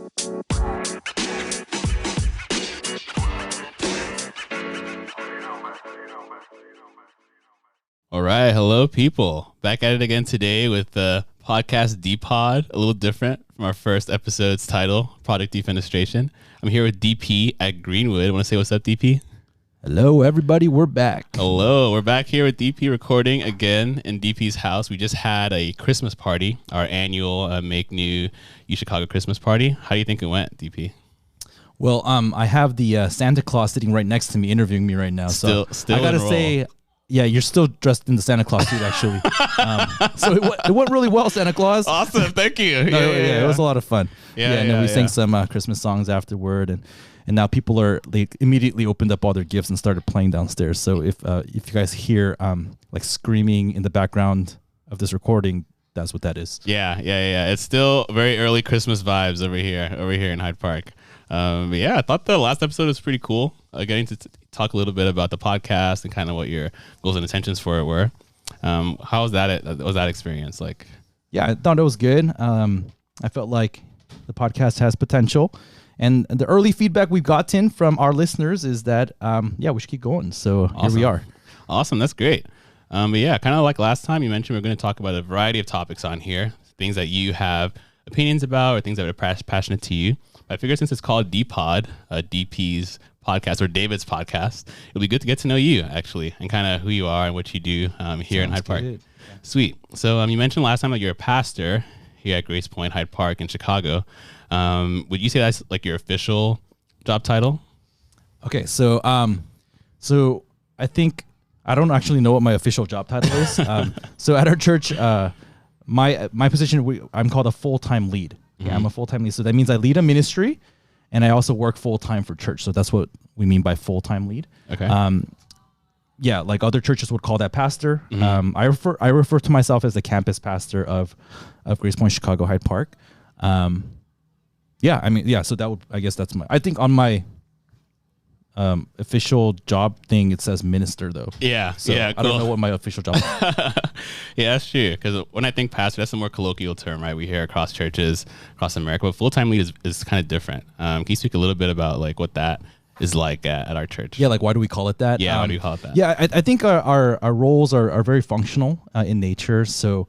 All right, hello people. Back at it again today with the podcast D-Pod, a little different from our first episode's title, Product Defenestration. I'm here with DP at Greenwood. Want to say what's up, DP? Hello, everybody. We're back. Hello, we're back here with DP recording again in DP's house. We just had a Christmas party, our annual Make New U Chicago Christmas party. How do you think it went, DP? Well, I have the Santa Claus sitting right next to me, interviewing me right now. Still I gotta say, yeah, you're still dressed in the Santa Claus suit, actually. So it went really well, Santa Claus. Awesome, thank you. Yeah, it was a lot of fun. And then we sang some Christmas songs afterward, and now people they immediately opened up all their gifts and started playing downstairs. So if you guys hear like screaming in the background of this recording, that's what that is. Yeah. It's still very early Christmas vibes over here in Hyde Park. But yeah, I thought the last episode was pretty cool. Getting to talk a little bit about the podcast and kind of what your goals and intentions for it were. How was that experience like? Yeah, I thought it was good. I felt like the podcast has potential, and the early feedback we've gotten from our listeners is that we should keep going. So awesome. Here we are. Awesome, that's great. But yeah, kind of like last time you mentioned, we're going to talk about a variety of topics on here, things that you have opinions about or things that are passionate to you. I figure since it's called D-Pod, DP's podcast or David's podcast, it'll be good to get to know you actually and kind of who you are and what you do here in Hyde Park. Yeah. Sweet. So you mentioned last time that you're a pastor here at Grace Point, Hyde Park in Chicago. Would you say that's like your official job title? Okay, so I think I don't actually know what my official job title is. So at our church, my position, I'm called a full-time lead. Yeah, I'm a full-time lead. So that means I lead a ministry and I also work full-time for church. So that's what we mean by full-time lead. Okay. Yeah, like other churches would call that pastor. Mm-hmm. I refer to myself as the campus pastor of Grace Point, Chicago, Hyde Park. So that would, I guess that's I think on my official job thing, it says minister though. Yeah. So yeah. Cool. I don't know what my official job is. Yeah, that's true. Because when I think pastor, that's a more colloquial term, right? We hear across churches across America, but full-time lead is kind of different. Can you speak a little bit about like what that is like at our church? Yeah, like why do we call it that? Yeah, why do we call it that? Yeah, I think our roles are very functional in nature. So,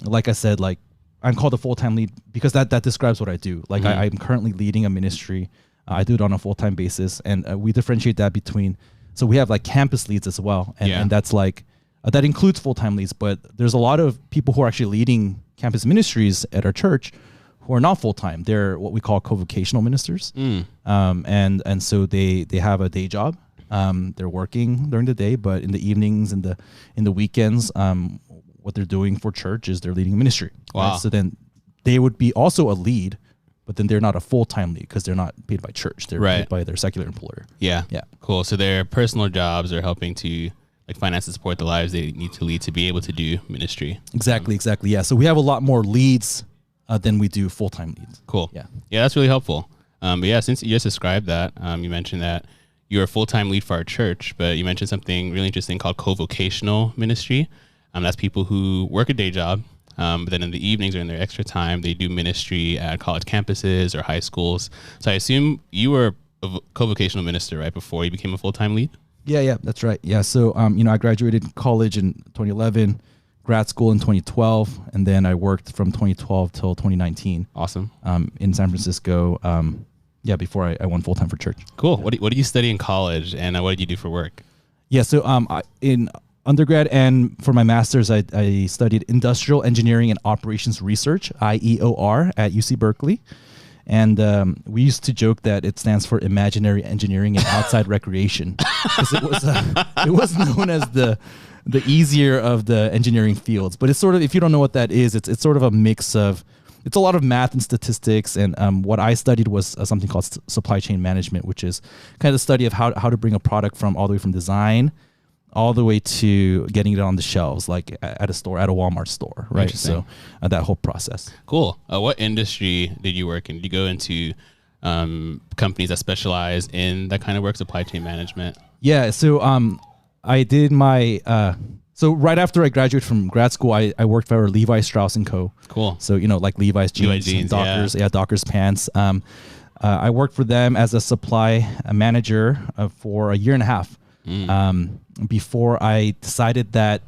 like I said, like I'm called a full-time lead because that describes what I do. Like I'm currently leading a ministry. I do it on a full-time basis, and we differentiate that between. So we have like campus leads as well, and that's like that includes full-time leads. But there's a lot of people who are actually leading campus ministries at our church who are not full-time. They're what we call co-vocational ministers, and so they have a day job. They're working during the day, but in the evenings and in the weekends, what they're doing for church is they're leading a ministry. Wow! Right? So then they would be also a lead. But then they're not a full-time lead because they're not paid by church. They're paid by their secular employer. Yeah. Cool. So their personal jobs are helping to like finance and support the lives they need to lead to be able to do ministry. Exactly. Yeah. So we have a lot more leads than we do full-time leads. Cool. Yeah, that's really helpful. But yeah, since you just described that, you mentioned that you're a full-time lead for our church, but you mentioned something really interesting called co-vocational ministry. That's people who work a day job. But then in the evenings or in their extra time, they do ministry at college campuses or high schools. So I assume you were a co-vocational minister right before you became a full-time lead? Yeah, that's right. Yeah, so I graduated college in 2011, grad school in 2012, and then I worked from 2012 till 2019. Awesome. In San Francisco. Before I went full-time for church. Cool. What did you study in college, and what did you do for work? Yeah, so in undergrad and for my master's, I studied Industrial Engineering and Operations Research, IEOR, at UC Berkeley. And we used to joke that it stands for Imaginary Engineering and Outside Recreation, because it was known as the easier of the engineering fields. But it's sort of, if you don't know what that is, it's sort of a mix of, it's a lot of math and statistics. And what I studied was something called supply chain management, which is kind of the study of how to bring a product all the way from design all the way to getting it on the shelves, like at a store, at a Walmart store, right? So that whole process. Cool. What industry did you work in? Did you go into companies that specialize in that kind of work, supply chain management? Yeah. So I did my So right after I graduated from grad school, I worked for Levi Strauss & Co. Cool. So, like Levi's jeans, and Dockers, Dockers pants. I worked for them as a supply manager for a year and a half before I decided that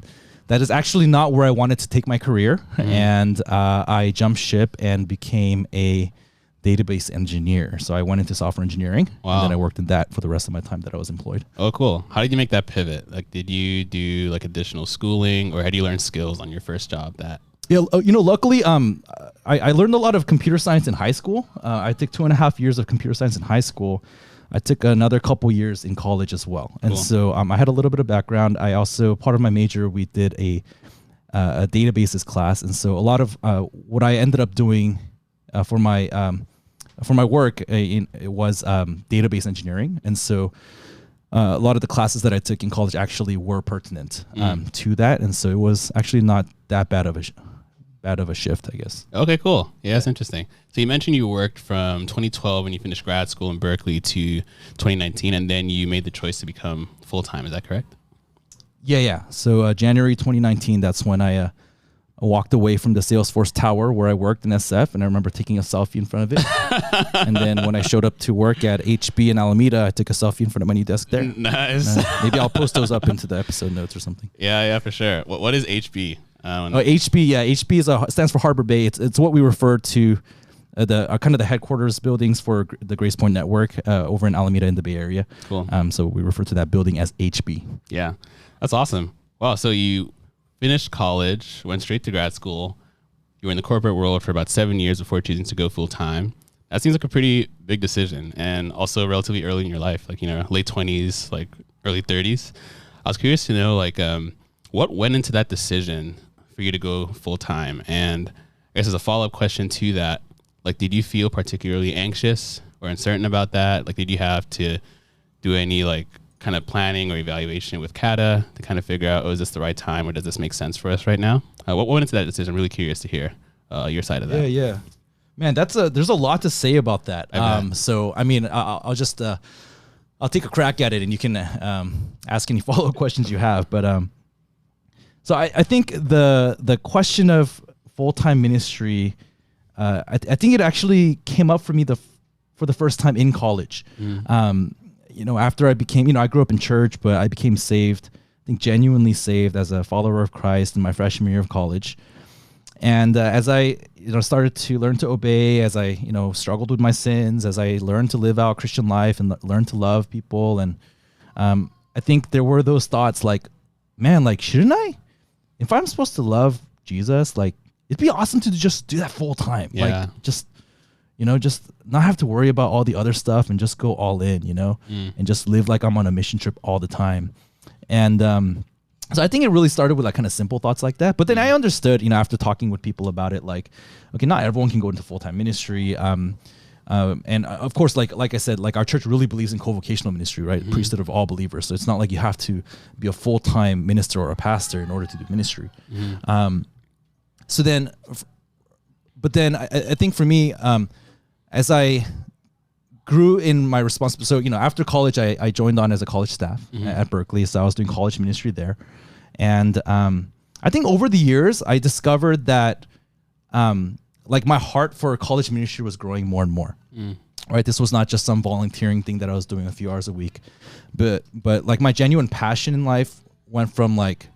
is actually not where I wanted to take my career. And I jumped ship and became a database engineer. So I went into software engineering. Wow. And then I worked in that for the rest of my time that I was employed. Oh, cool. How did you make that pivot? Like, did you do like additional schooling, or had you learned skills on your first job that? Yeah, luckily, I learned a lot of computer science in high school. I took 2.5 years of computer science in high school. I took another couple years in college as well. And so I had a little bit of background. I also, part of my major, we did a databases class. And so a lot of what I ended up doing for my work, it was database engineering. And so a lot of the classes that I took in college actually were pertinent to that. And so it was actually not that bad of a shift, I guess. Okay, cool. Yeah, that's interesting. So you mentioned you worked from 2012 when you finished grad school in Berkeley to 2019, and then you made the choice to become full-time. Is that correct? Yeah. So January 2019, that's when I walked away from the Salesforce tower where I worked in SF, and I remember taking a selfie in front of it. And then when I showed up to work at HB in Alameda, I took a selfie in front of my new desk there. Nice. Maybe I'll post those up into the episode notes or something. Yeah, for sure. What is HB? HB, HB stands for Harbor Bay. It's what we refer to the kind of the headquarters buildings for the Grace Point Network over in Alameda in the Bay Area. Cool. So we refer to that building as HB. Yeah, that's awesome. Wow. So you finished college, went straight to grad school. You were in the corporate world for about 7 years before choosing to go full time. That seems like a pretty big decision, and also relatively early in your life, like late 20s, like early 30s. I was curious to know, like, what went into that decision for you to go full time? And I guess as a follow-up question to that, like, did you feel particularly anxious or uncertain about that? Like, did you have to do any like kind of planning or evaluation with CATA to kind of figure out, is this the right time, or does this make sense for us right now? What went into that decision? I'm really curious to hear your side of that. Yeah. Man, there's a lot to say about that. So I mean, I'll just I'll take a crack at it, and you can ask any follow-up questions you have. But so I think the question of full-time ministry, I think it actually came up for me for the first time in college. After I became, I grew up in church, but I became saved, I think genuinely saved as a follower of Christ in my freshman year of college. And as I, started to learn to obey, as I, struggled with my sins, as I learned to live out Christian life and learn to love people. And I think there were those thoughts like, man, like, shouldn't I, if I'm supposed to love Jesus, like, it'd be awesome to just do that full time. Yeah. Like, just not have to worry about all the other stuff and just go all in, and just live like I'm on a mission trip all the time. And so I think it really started with like kind of simple thoughts like that. But then I understood, after talking with people about it, like, okay, not everyone can go into full-time ministry. And of course, like I said, like our church really believes in co-vocational ministry, right? Priesthood of all believers. So it's not like you have to be a full-time minister or a pastor in order to do ministry. But then I think for me, as I grew in my responsibility, so, after college, I joined on as a college staff at Berkeley. So I was doing college ministry there. And I think over the years, I discovered that like my heart for college ministry was growing more and more. Right? This was not just some volunteering thing that I was doing a few hours a week, but like my genuine passion in life went from like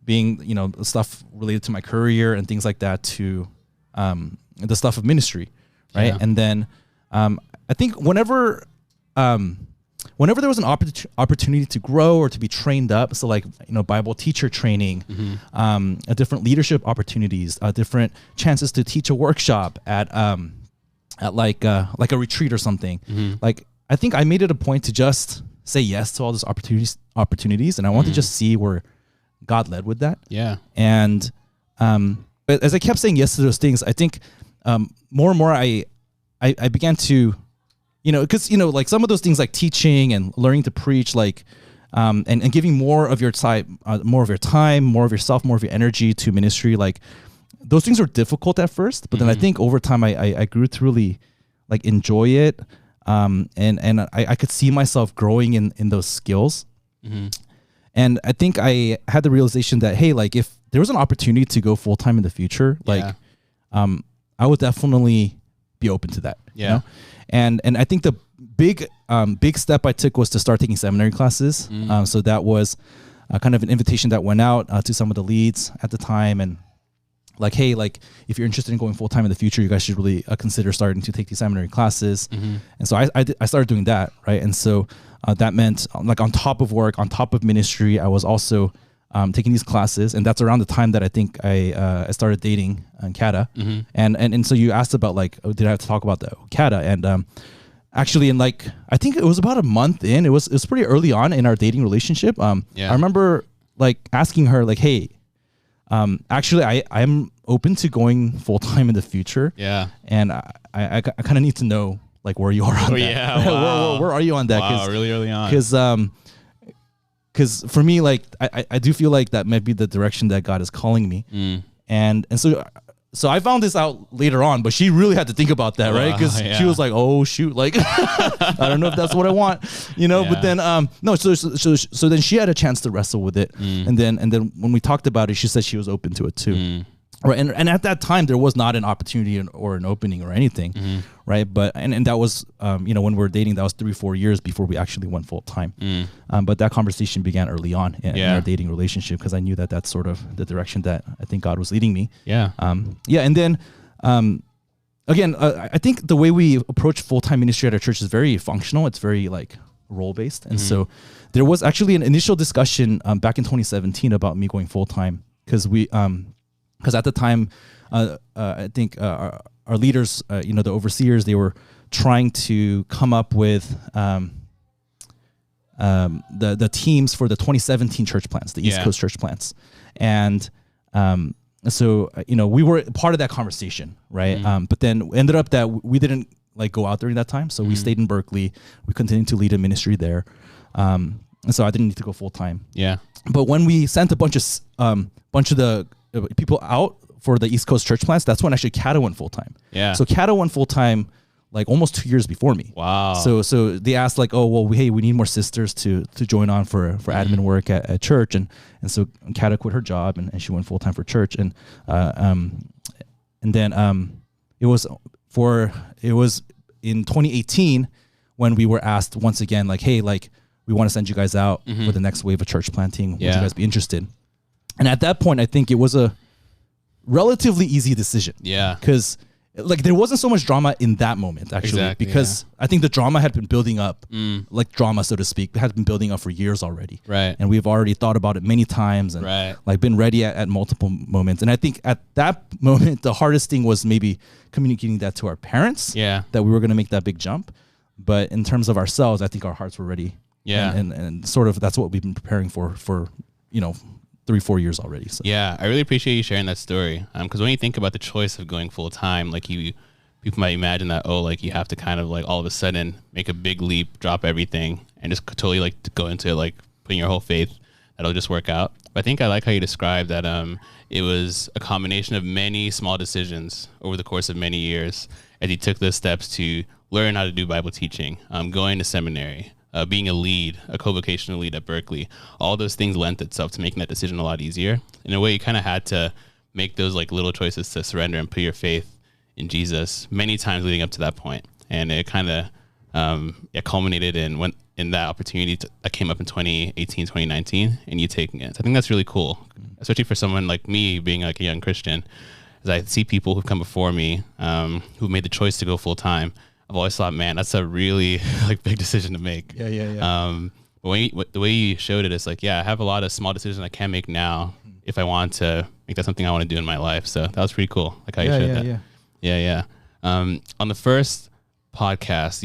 being, stuff related to my career and things like that to the stuff of ministry. Right. Yeah. And then I think whenever there was an opportunity to grow or to be trained up, so like, Bible teacher training, different leadership opportunities, different chances to teach a workshop at like a retreat or something. Like, I think I made it a point to just say yes to all those opportunities. And I want to just see where God led with that. Yeah. And but as I kept saying yes to those things, I think more and more I began to, because, like some of those things like teaching and learning to preach, like, and giving more of your time, more of yourself, more of your energy to ministry, like those things were difficult at first, but then I think over time I grew to really like enjoy it. And I could see myself growing in those skills. And I think I had the realization that, hey, like if there was an opportunity to go full time in the future, like I would definitely be open to that. Yeah. You know? And I think the big step I took was to start taking seminary classes. So that was kind of an invitation that went out to some of the leads at the time, and like, hey, like if you're interested in going full time in the future, you guys should really consider starting to take these seminary classes. And so I started doing that, right? And so that meant like on top of work, on top of ministry, I was also taking these classes, and that's around the time that I think I started dating Kata. And so you asked about like, did I have to talk about the Kata? And actually, in like I think it was about a month in, it was pretty early on in our dating relationship. I remember like asking her like, hey, actually I'm open to going full time in the future. Yeah. And I kind of need to know like where you are on that. Yeah. Wow. where are you on that? Wow, really early on. Because for me, like I do feel like that might be the direction that God is calling me. And so I found this out later on, but she really had to think about that, right? Because she was like, "Oh shoot, like I don't know if that's what I want, you know." But then no, so then she had a chance to wrestle with it, and then when we talked about it, she said she was open to it too. Right, and at that time there was not an opportunity or an opening or anything, right? But and that was when we were dating, that was 3-4 years before we actually went full time. But that conversation began early on in our dating relationship, because I knew that that's sort of the direction that I think God was leading me. And then again, I think the way we approach full time ministry at our church is very functional. It's very like role based, and so there was actually an initial discussion back in 2017 about me going full time, because at the time, I think our leaders, the overseers, they were trying to come up with the teams for the 2017 church plants, the East Coast church plants, and so we were part of that conversation, right? But then ended up that we didn't like go out during that time, so we stayed in Berkeley. We continued to lead a ministry there, and so I didn't need to go full time. But when we sent a bunch of the people out for the East Coast church plants, that's when actually Kata went full time. So Kata went full time like almost 2 years before me. Wow. So they asked like, oh well, hey, we need more sisters to join on for admin work at church, and so Kata quit her job and she went full time for church, and then it was in 2018 when we were asked once again like, hey, like we want to send you guys out for the next wave of church planting. Would you guys be interested? And at that point, I think it was a relatively easy decision. Because like there wasn't so much drama in that moment, actually. Because I think the drama had been building up, like drama, so to speak, had been building up for years already. And we've already thought about it many times and like been ready at multiple moments. And I think at that moment, the hardest thing was maybe communicating that to our parents, that we were going to make that big jump. But in terms of ourselves, I think our hearts were ready. And sort of that's what we've been preparing for 3-4 years already. So. Yeah, I really appreciate you sharing that story. Because when you think about the choice of going full time, like people might imagine that, oh, like you have to kind of like all of a sudden make a big leap, drop everything, and just totally like to go into like putting your whole faith that'll just work out. But I think I like how you described that it was a combination of many small decisions over the course of many years as you took those steps to learn how to do Bible teaching, going to seminary, being a co-vocational lead at Berkeley. All those things lent itself to making that decision a lot easier. In a way, you kind of had to make those like little choices to surrender and put your faith in Jesus many times leading up to that point. And it kind of culminated in that opportunity that came up in 2018, 2019, and you taking it. So I think that's really cool, especially for someone like me being like a young Christian. As I see people who've come before me who made the choice to go full time, I've always thought, man, that's a really like big decision to make. But the way you showed it is like, I have a lot of small decisions I can make now if I want to make that something I want to do in my life. So that was pretty cool. Like how you showed that. On the first podcast,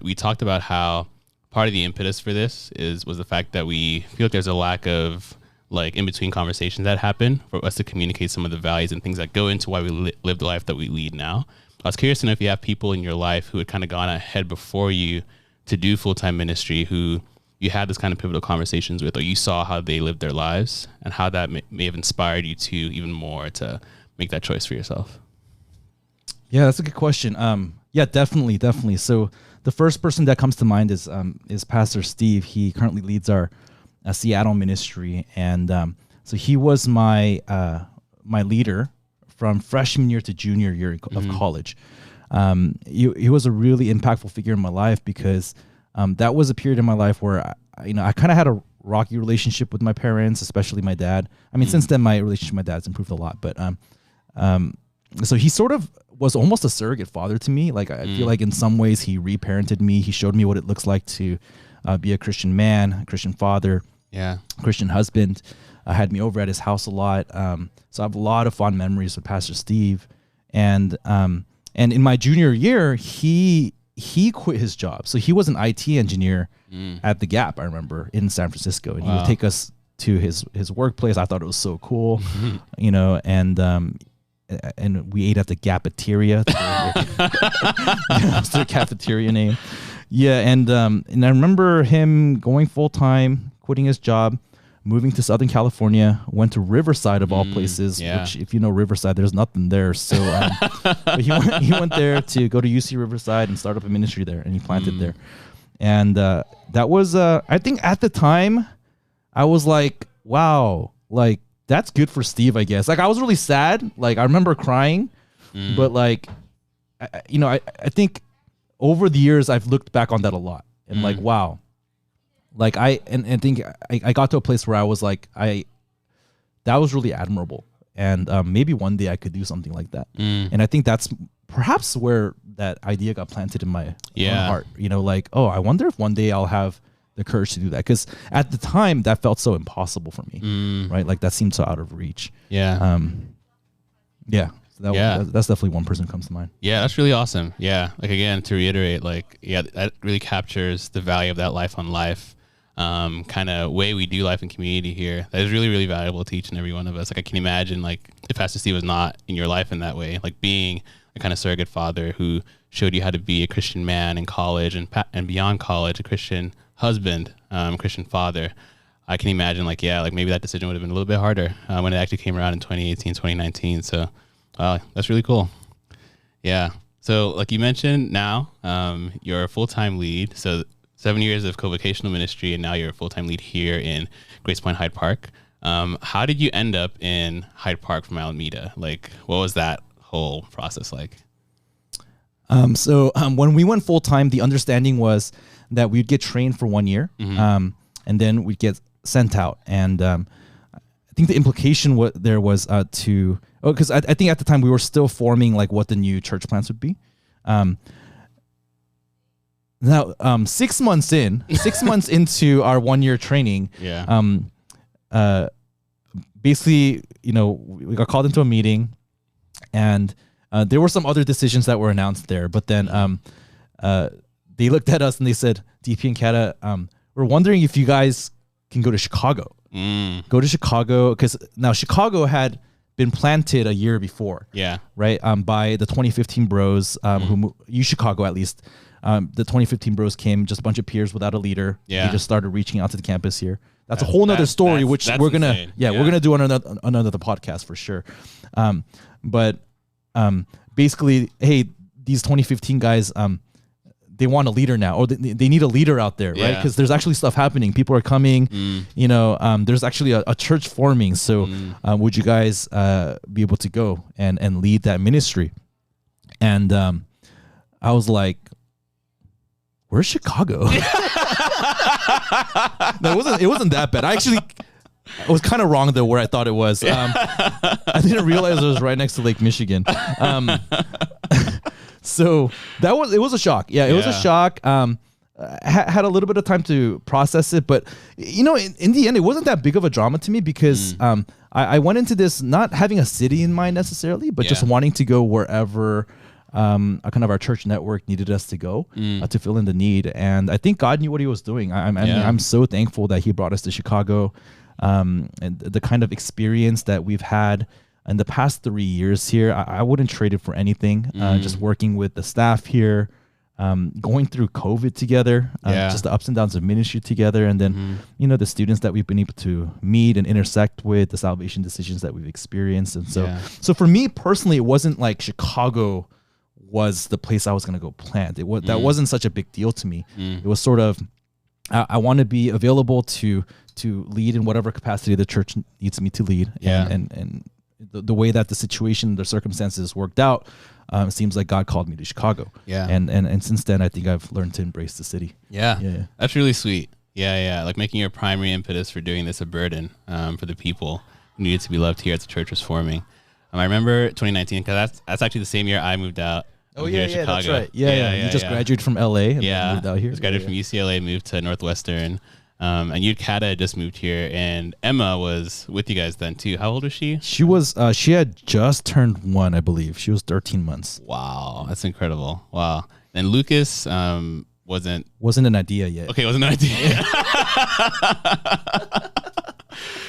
we talked about how part of the impetus for this was the fact that we feel like there's a lack of like in between conversations that happen for us to communicate some of the values and things that go into why we live the life that we lead now. I was curious to know if you have people in your life who had kind of gone ahead before you to do full-time ministry, who you had this kind of pivotal conversations with, or you saw how they lived their lives and how that may have inspired you to even more to make that choice for yourself. Yeah, that's a good question. Definitely. So the first person that comes to mind is Pastor Steve. He currently leads our Seattle ministry, and so he was my my leader from freshman year to junior year of college. He was a really impactful figure in my life because that was a period in my life where I kind of had a rocky relationship with my parents, especially my dad. I mean, since then my relationship with my dad's improved a lot, but so he sort of was almost a surrogate father to me. Like I feel like in some ways he reparented me. He showed me what it looks like to be a Christian man, a Christian father, Christian husband. Had me over at his house a lot. So I have a lot of fond memories with Pastor Steve. And in my junior year, he quit his job. So he was an IT engineer at the Gap, I remember, in San Francisco. And he would take us to his workplace. I thought it was so cool, and we ate at the Gapateria. That's their cafeteria name. Yeah, and I remember him going full time, quitting his job, moving to Southern California, went to Riverside of all places, which if you know Riverside, there's nothing there. So but he went there to go to UC Riverside and start up a ministry there, and he planted there. And that was, I think at the time, I was like, wow, like that's good for Steve, I guess. Like I was really sad. Like I remember crying, but like, I think over the years, I've looked back on that a lot and like, wow. Like I think I got to a place where I was like, that was really admirable. And maybe one day I could do something like that. And I think that's perhaps where that idea got planted in my own heart. Like, oh, I wonder if one day I'll have the courage to do that. Because at the time that felt so impossible for me, right? Like that seemed so out of reach. So that's definitely one person who comes to mind. Yeah, that's really awesome. Yeah, like again, to reiterate, like, that really captures the value of that life on life kind of way we do life and community here. That is really, really valuable to each and every one of us. Like I can imagine, like if Pastor Steve was not in your life in that way, like being a kind of surrogate father who showed you how to be a Christian man in college and beyond college, a Christian husband, Christian father. I can imagine, like, like maybe that decision would have been a little bit harder when it actually came around in 2018, 2019. So. That's really cool. Yeah. So like you mentioned now, you're a full-time lead. So 7 years of co-vocational ministry, and now you're a full-time lead here in Grace Point Hyde Park. How did you end up in Hyde Park from Alameda? Like, what was that whole process like? So when we went full-time, the understanding was that we'd get trained for 1 year, and then we'd get sent out. And I think the implication there was because I think at the time we were still forming like what the new church plants would be. Now 6 months into our 1 year training, basically, we got called into a meeting, and there were some other decisions that were announced there. But then they looked at us and they said, DP and Kata, we're wondering if you guys can go to Chicago. Go to Chicago, because now Chicago had been planted a year before. Right. By the 2015 bros who used Chicago at least. The 2015 bros came, just a bunch of peers without a leader. They just started reaching out to the campus here. That's a whole nother story, which we're gonna we're gonna do another podcast for sure. But basically, hey, these 2015 guys, they want a leader now, or they need a leader out there, right? Because there's actually stuff happening. People are coming, there's actually a church forming. So would you guys be able to go and lead that ministry? And I was like, where's Chicago? No, it wasn't that bad. I was kind of wrong though where I thought it was. I didn't realize it was right next to Lake Michigan. So it was a shock. It was a shock. Had a little bit of time to process it, but in the end, it wasn't that big of a drama to me because I went into this not having a city in mind necessarily, but just wanting to go wherever kind of our church network needed us to go to fill in the need. And I think God knew what He was doing. I'm so thankful that He brought us to Chicago, and the kind of experience that we've had in the past 3 years here, I wouldn't trade it for anything. Just working with the staff here, going through COVID together, just the ups and downs of ministry together, and then the students that we've been able to meet and intersect with, the salvation decisions that we've experienced. And so for me personally, it wasn't like Chicago was the place I was going to go plant. That wasn't such a big deal to me. It was sort of I want to be available to lead in whatever capacity the church needs me to lead. Yeah. And the way that the situation, the circumstances worked out, it seems like God called me to Chicago. Yeah. And since then, I think I've learned to embrace the city. Yeah. That's really sweet. Yeah. Like making your primary impetus for doing this a burden for the people who needed to be loved here as the church was forming. I remember 2019, because that's actually the same year I moved out. Oh, here in yeah, Chicago. that's right. Yeah. You just graduated from LA and then moved out here. Just graduated from UCLA, moved to Northwestern. And you, Kata, had just moved here, and Emma was with you guys then too. How old was she? She had just turned 1, I believe. She was 13 months. Wow, that's incredible. Wow. And Lucas wasn't an idea yet. Okay, wasn't an idea.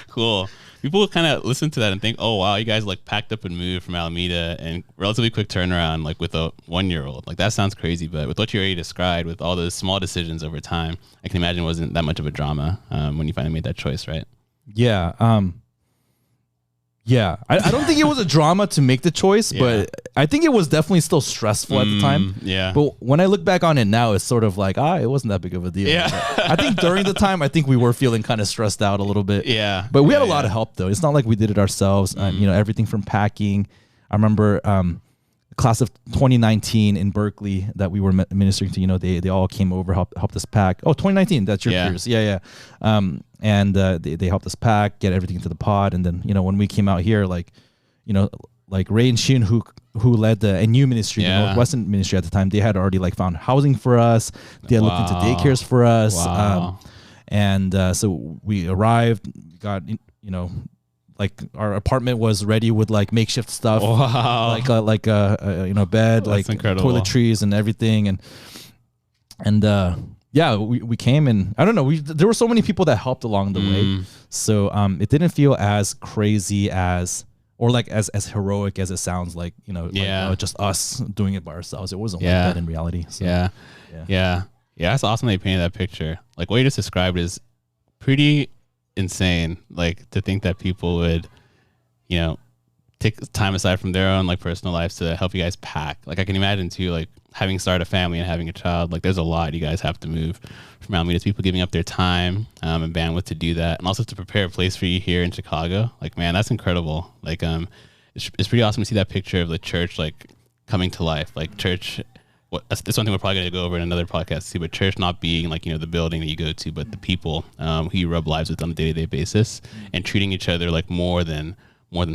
Cool. People kind of listen to that and think, oh, wow, you guys like packed up and moved from Alameda and relatively quick turnaround, like with a 1-year-old. Like that sounds crazy, but with what you already described, with all those small decisions over time, I can imagine it wasn't that much of a drama when you finally made that choice, right? Yeah. I don't think it was a drama to make the choice, but I think it was definitely still stressful at the time. Yeah. But when I look back on it now, it's sort of like, it wasn't that big of a deal. Yeah. I think during the time, I think we were feeling kind of stressed out a little bit. Yeah. But we had a lot of help, though. It's not like we did it ourselves. Everything from packing. I remember class of 2019 in Berkeley that we were ministering to, they all came over, helped us pack. Oh, 2019, that's your peers. Yeah. And they helped us pack, get everything into the pod. And then, when we came out here, like Ray and Shin, who led the NU ministry, the Northwestern ministry at the time, they had already like found housing for us. They had looked into daycares for us. Wow. So we arrived, got, like our apartment was ready with like makeshift stuff, like a bed, that's like incredible. Toiletries and everything, and we came, and I don't know, there were so many people that helped along the way, so it didn't feel as crazy as heroic as it sounds like, just us doing it by ourselves. It wasn't like that in reality. So, yeah, that's awesome that you painted that picture. Like what you just described is pretty insane, like to think that people would take time aside from their own like personal lives to help you guys pack. Like I can imagine too, like having started a family and having a child, like there's a lot you guys have to move from Alameda. People giving up their time and bandwidth to do that, and also to prepare a place for you here in Chicago. Like, man, that's incredible. Like it's pretty awesome to see that picture of the church like coming to life. Like church, that's one thing we're probably going to go over in another podcast too, but church not being like, the building that you go to, but the people who you rub lives with on a day-to-day basis, and treating each other like more than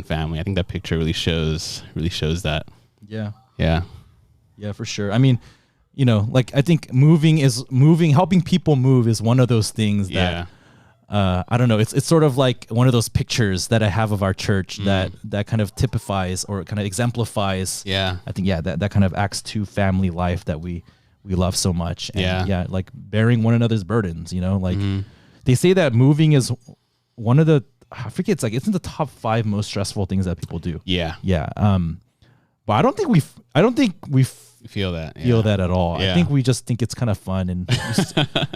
family. I think that picture really shows that. Yeah, for sure. I mean, like I think helping people move is one of those things that I don't know. It's sort of like one of those pictures that I have of our church that kind of typifies or kind of exemplifies. Yeah. I think that kind of Acts 2 family life that we love so much. And like bearing one another's burdens. Like they say that moving is one of the, I forget, it's in the top 5 most stressful things that people do. Yeah. But I don't think we feel that at all. I think we just think it's kind of fun, and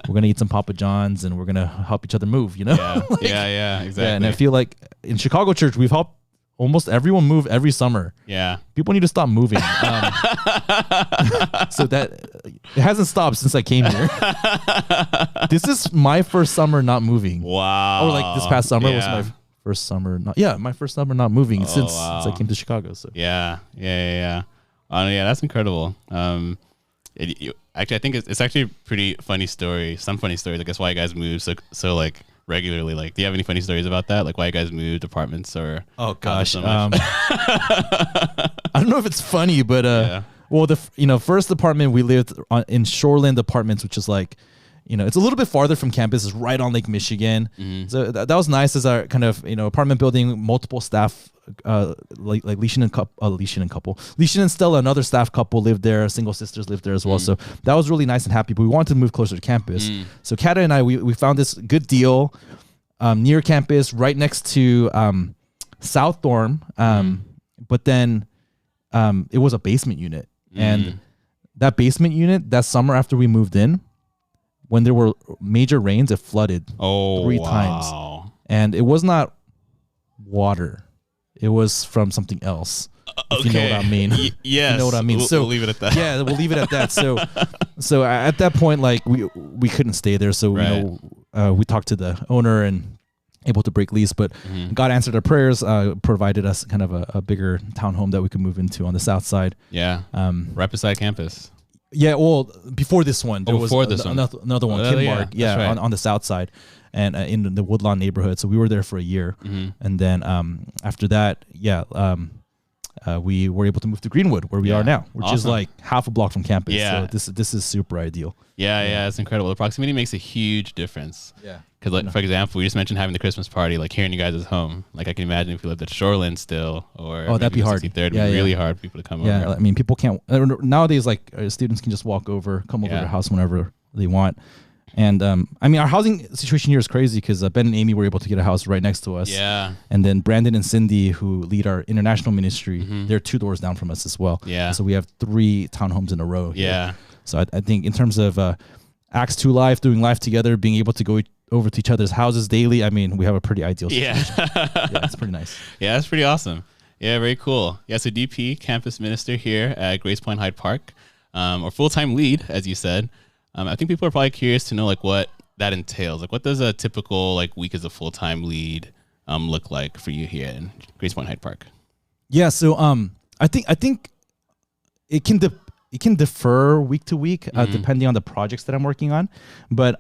we're gonna eat some Papa John's and we're gonna help each other move. Yeah, exactly. Yeah, and I feel like in Chicago church we've helped almost everyone move every summer. Yeah, people need to stop moving. So that it hasn't stopped since I came here. This is my first summer not moving. Wow. Or like this past summer was my first summer not moving since I came to Chicago. So yeah. That's incredible. Actually, I think it's actually a pretty funny story. Some funny stories, I guess, why you guys moved so like regularly. Like, do you have any funny stories about that? Like why you guys moved apartments or? Oh gosh, I don't know if it's funny, but well, the first apartment we lived in Shoreland Apartments, which is like, it's a little bit farther from campus. It's right on Lake Michigan. So that was nice as our kind of, apartment building, multiple staff, like Leishan and Stella, another staff couple lived there. Single sisters lived there as well. So that was really nice and happy, but we wanted to move closer to campus. So Kata and I, we found this good deal near campus, right next to South Dorm. But then it was a basement unit. And that basement unit, that summer after we moved in, when there were major rains, it flooded 3 times. And it was not water. It was from something else. If you know what I mean. Yes. You know what I mean. We'll leave it at that. Yeah, we'll leave it at that. So at that point, like we couldn't stay there. So Right. we talked to the owner and able to break lease, but God answered our prayers, provided us kind of a bigger townhome that we could move into on the south side. Yeah. Right beside campus. Yeah, well, before this one, there was another one, Kimbark, right. on the south side, and in the Woodlawn neighborhood. So we were there for a year, and then after that, we were able to move to Greenwood, where we are now, which is like half a block from campus. Yeah. So this is super ideal. Yeah, it's incredible. The proximity makes a huge difference. Yeah. Because, like, for example, we just mentioned having the Christmas party, like here in you guys' home. Like, I can imagine if you lived at Shoreland still, or that'd be hard. It'd be really hard for people to come over. Yeah, I mean, people can't nowadays. Like students can just walk over, come over to the house whenever they want. And I mean, our housing situation here is crazy because Ben and Amy were able to get a house right next to us. Yeah. And then Brandon and Cindy, who lead our international ministry, they're 2 doors down from us as well. Yeah. So we have 3 townhomes in a row here. Yeah. So I think in terms of Acts 2 life, doing life together, being able to go over to each other's houses daily, I mean, we have a pretty ideal situation. Yeah, it's pretty nice. Yeah, that's pretty awesome. Yeah, very cool. Yeah, so DP, campus minister here at Grace Point Hyde Park, or full-time lead, as you said. I think people are probably curious to know like what that entails. Like, what does a typical like week as a full-time lead look like for you here in Grace Point Hyde Park? Yeah, so I think it can differ week to week depending on the projects that I'm working on. But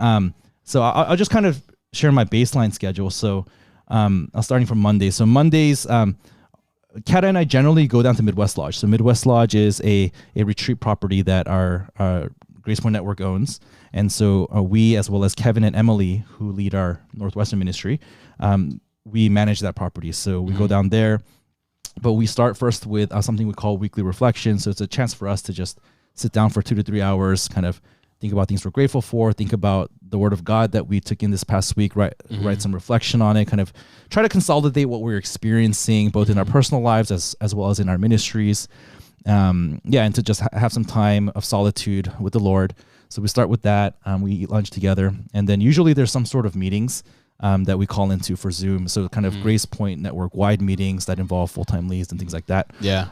so I'll just kind of share my baseline schedule. So starting from Monday. So Mondays, Kata and I generally go down to Midwest Lodge. So Midwest Lodge is a retreat property that our Grace Point Network owns. And so we, as well as Kevin and Emily, who lead our Northwestern ministry, we manage that property. So we go down there, but we start first with something we call weekly reflection. So it's a chance for us to just sit down for 2 to 3 hours, kind of think about things we're grateful for, think about the word of God that we took in this past week, write some reflection on it, kind of try to consolidate what we're experiencing both in our personal lives as well as in our ministries. And to just have some time of solitude with the Lord. So we start with that. We eat lunch together. And then usually there's some sort of meetings that we call into for Zoom. So kind of Grace Point Network wide meetings that involve full-time leads and things like that. Yeah.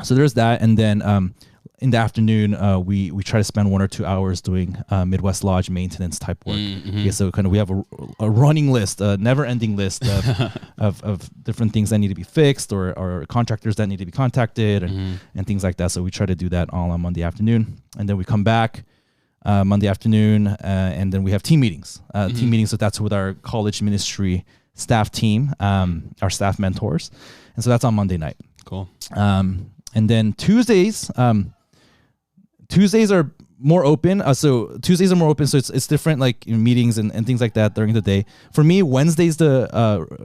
So there's that. And then in the afternoon, we try to spend 1 or 2 hours doing Midwest Lodge maintenance type work. Okay, so kind of we have a running list, a never-ending list of different things that need to be fixed or contractors that need to be contacted and things like that. So we try to do that all on Monday afternoon. And then we come back Monday afternoon, and then we have team meetings. Team meetings, so that's with our college ministry staff team, our staff mentors. And so that's on Monday night. Cool. And then Tuesdays are more open. So Tuesdays are more open. So it's different, like meetings and things like that during the day. For me, Wednesday's the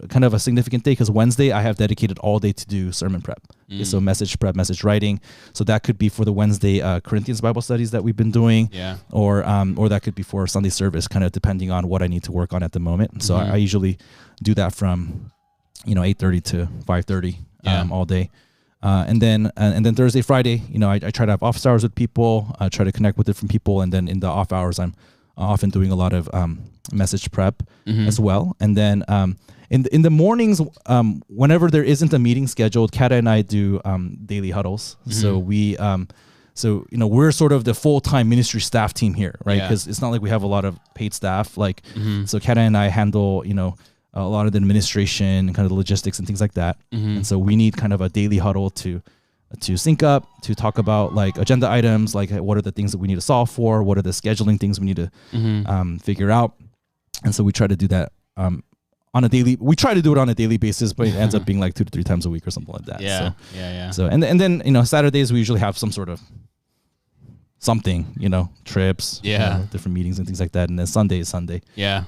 kind of a significant day because Wednesday I have dedicated all day to do sermon prep. Okay, so message prep, message writing. So that could be for the Wednesday Corinthians Bible studies that we've been doing. Yeah. Or that could be for Sunday service, kind of depending on what I need to work on at the moment. So I usually do that from 8:30 to 5:30 all day. And then Thursday, Friday, I try to have office hours with people, try to connect with different people. And then in the off hours, I'm often doing a lot of message prep as well. And then in the mornings, whenever there isn't a meeting scheduled, Kata and I do daily huddles. So we're sort of the full-time ministry staff team here, right? Because it's not like we have a lot of paid staff. Like, so Kata and I handle, a lot of the administration and kind of the logistics and things like that. And so we need kind of a daily huddle to sync up, to talk about like agenda items, like what are the things that we need to solve for, what are the scheduling things we need to figure out. And so we try to do that we try to do it on a daily basis, but it ends up being like 2 to 3 times a week or something like that. Yeah. So and then Saturdays we usually have some sort of something, trips, different meetings and things like that. And then Sunday is Sunday. Yeah.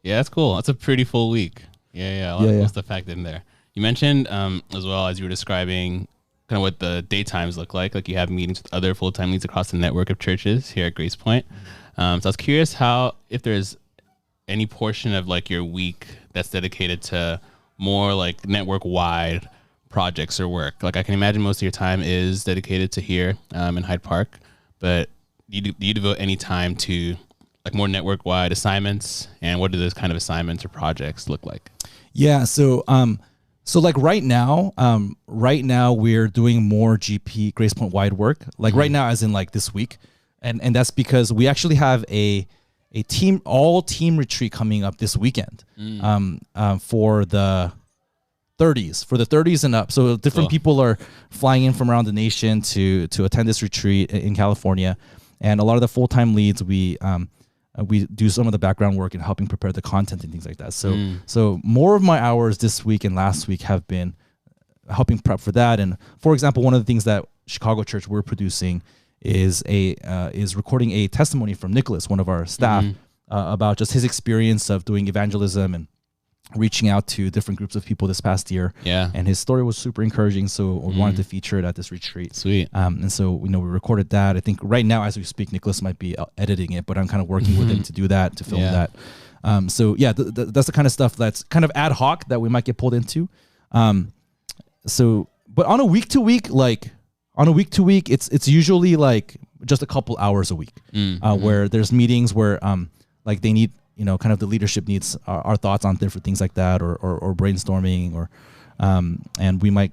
Yeah, that's cool. That's a pretty full week. Yeah. Lots of stuff packed in there. You mentioned as well as you were describing kind of what the daytimes look like you have meetings with other full-time leads across the network of churches here at Grace Point. So I was curious if there's any portion of like your week that's dedicated to more like network-wide projects or work. Like I can imagine most of your time is dedicated to here in Hyde Park, but do you devote any time to like more network-wide assignments, and what do those kind of assignments or projects look like? Yeah, so So like right now we're doing more GP Grace Point wide work. Like right now, as in like this week, and that's because we actually have a all team retreat coming up this weekend. For the 30s and up. So different people are flying in from around the nation to attend this retreat in California, and a lot of the full-time leads we do some of the background work and helping prepare the content and things like that. So more of my hours this week and last week have been helping prep for that. And for example, one of the things that Chicago Church we're producing is recording a testimony from Nicholas, one of our staff, about just his experience of doing evangelism and reaching out to different groups of people this past year. Yeah. And his story was super encouraging, so we wanted to feature it at this retreat. Sweet. And so, we recorded that. I think right now, as we speak, Nicholas might be editing it, but I'm kind of working with him to do that, to film that. So yeah, that's the kind of stuff that's kind of ad hoc that we might get pulled into. But on a week to week, it's usually like just a couple hours a week, where there's meetings where like they need, kind of the leadership needs our thoughts on different things like that, or brainstorming, or and we might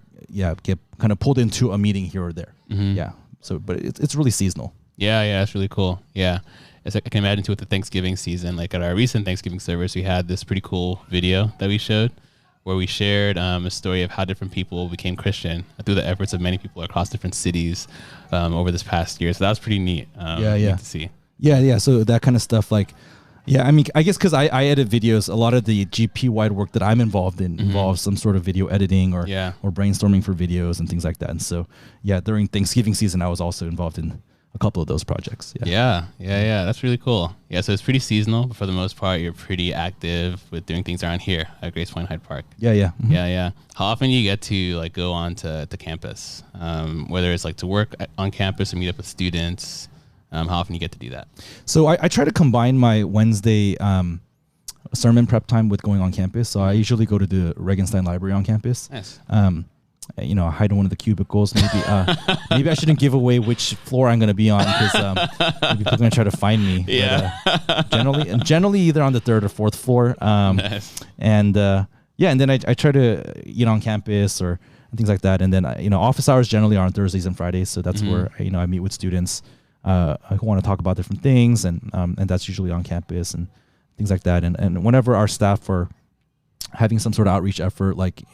get kind of pulled into a meeting here or there. Yeah. So, but it's really seasonal. Yeah, it's really cool. Yeah. It's like, I can imagine too with the Thanksgiving season, like at our recent Thanksgiving service, we had this pretty cool video that we showed where we shared a story of how different people became Christian through the efforts of many people across different cities over this past year. So that was pretty neat. Neat to see. Yeah. So that kind of stuff, like, I mean, I guess because I edit videos, a lot of the GP wide work that I'm involved in involves some sort of video editing or brainstorming for videos and things like that. And so, during Thanksgiving season, I was also involved in a couple of those projects. Yeah. That's really cool. Yeah, so it's pretty seasonal, but for the most part, you're pretty active with doing things around here at Grace Point Hyde Park. Yeah. Yeah. How often do you get to like go on to campus, whether it's like to work on campus or meet up with students? How often you get to do that? So I try to combine my Wednesday sermon prep time with going on campus. So I usually go to the Regenstein Library on campus. Nice. I hide in one of the cubicles. Maybe I shouldn't give away which floor I'm going to be on, because maybe people are going to try to find me. Yeah. But, generally either on the third or fourth floor. Nice. And then I try to get on campus or things like that. And then office hours generally are on Thursdays and Fridays. So that's where I meet with students who want to talk about different things, and that's usually on campus and things like that. And whenever our staff are having some sort of outreach effort, like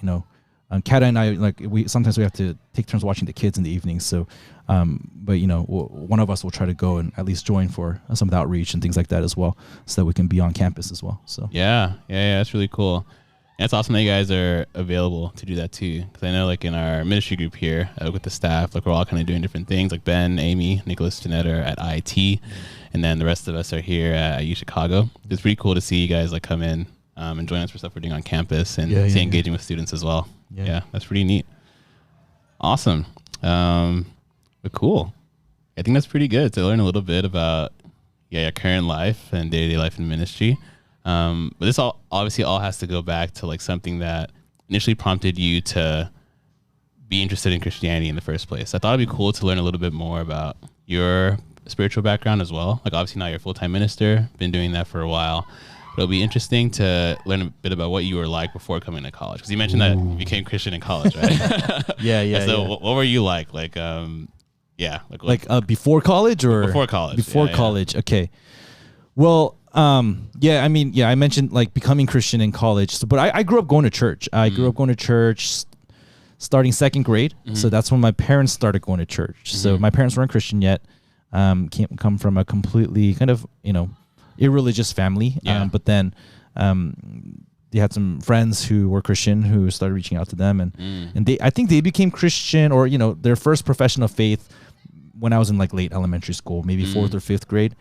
Kata and I, like sometimes we have to take turns watching the kids in the evenings. So, but one of us will try to go and at least join for some of the outreach and things like that as well, so that we can be on campus as well. So yeah, that's really cool. And it's awesome that you guys are available to do that too. Because I know, like in our ministry group here with the staff, like we're all kind of doing different things. Like Ben, Amy, Nicholas, Jeanette are at IT, and then the rest of us are here at U Chicago. It's pretty cool to see you guys like come in and join us for stuff we're doing on campus and engaging with students as well. Yeah, that's pretty neat. Awesome. But cool. I think that's pretty good to learn a little bit about your current life and day-to-day life in ministry. But this all has to go back to like something that initially prompted you to be interested in Christianity in the first place. I thought it'd be cool to learn a little bit more about your spiritual background as well. Like obviously now you're a full-time minister, been doing that for a while. But it'll be interesting to learn a bit about what you were like before coming to college. Because you mentioned that you became Christian in college, right? So what were you like? Before college or before college? Before college. Okay. Well, I mentioned like becoming Christian in college. So, but I grew up going to church. I grew up going to church starting second grade. So that's when my parents started going to church. So my parents weren't Christian yet. Come from a completely kind of, irreligious family. But then they had some friends who were Christian who started reaching out to them. And I think they became Christian, or, their first profession of faith when I was in like late elementary school, maybe fourth or fifth grade.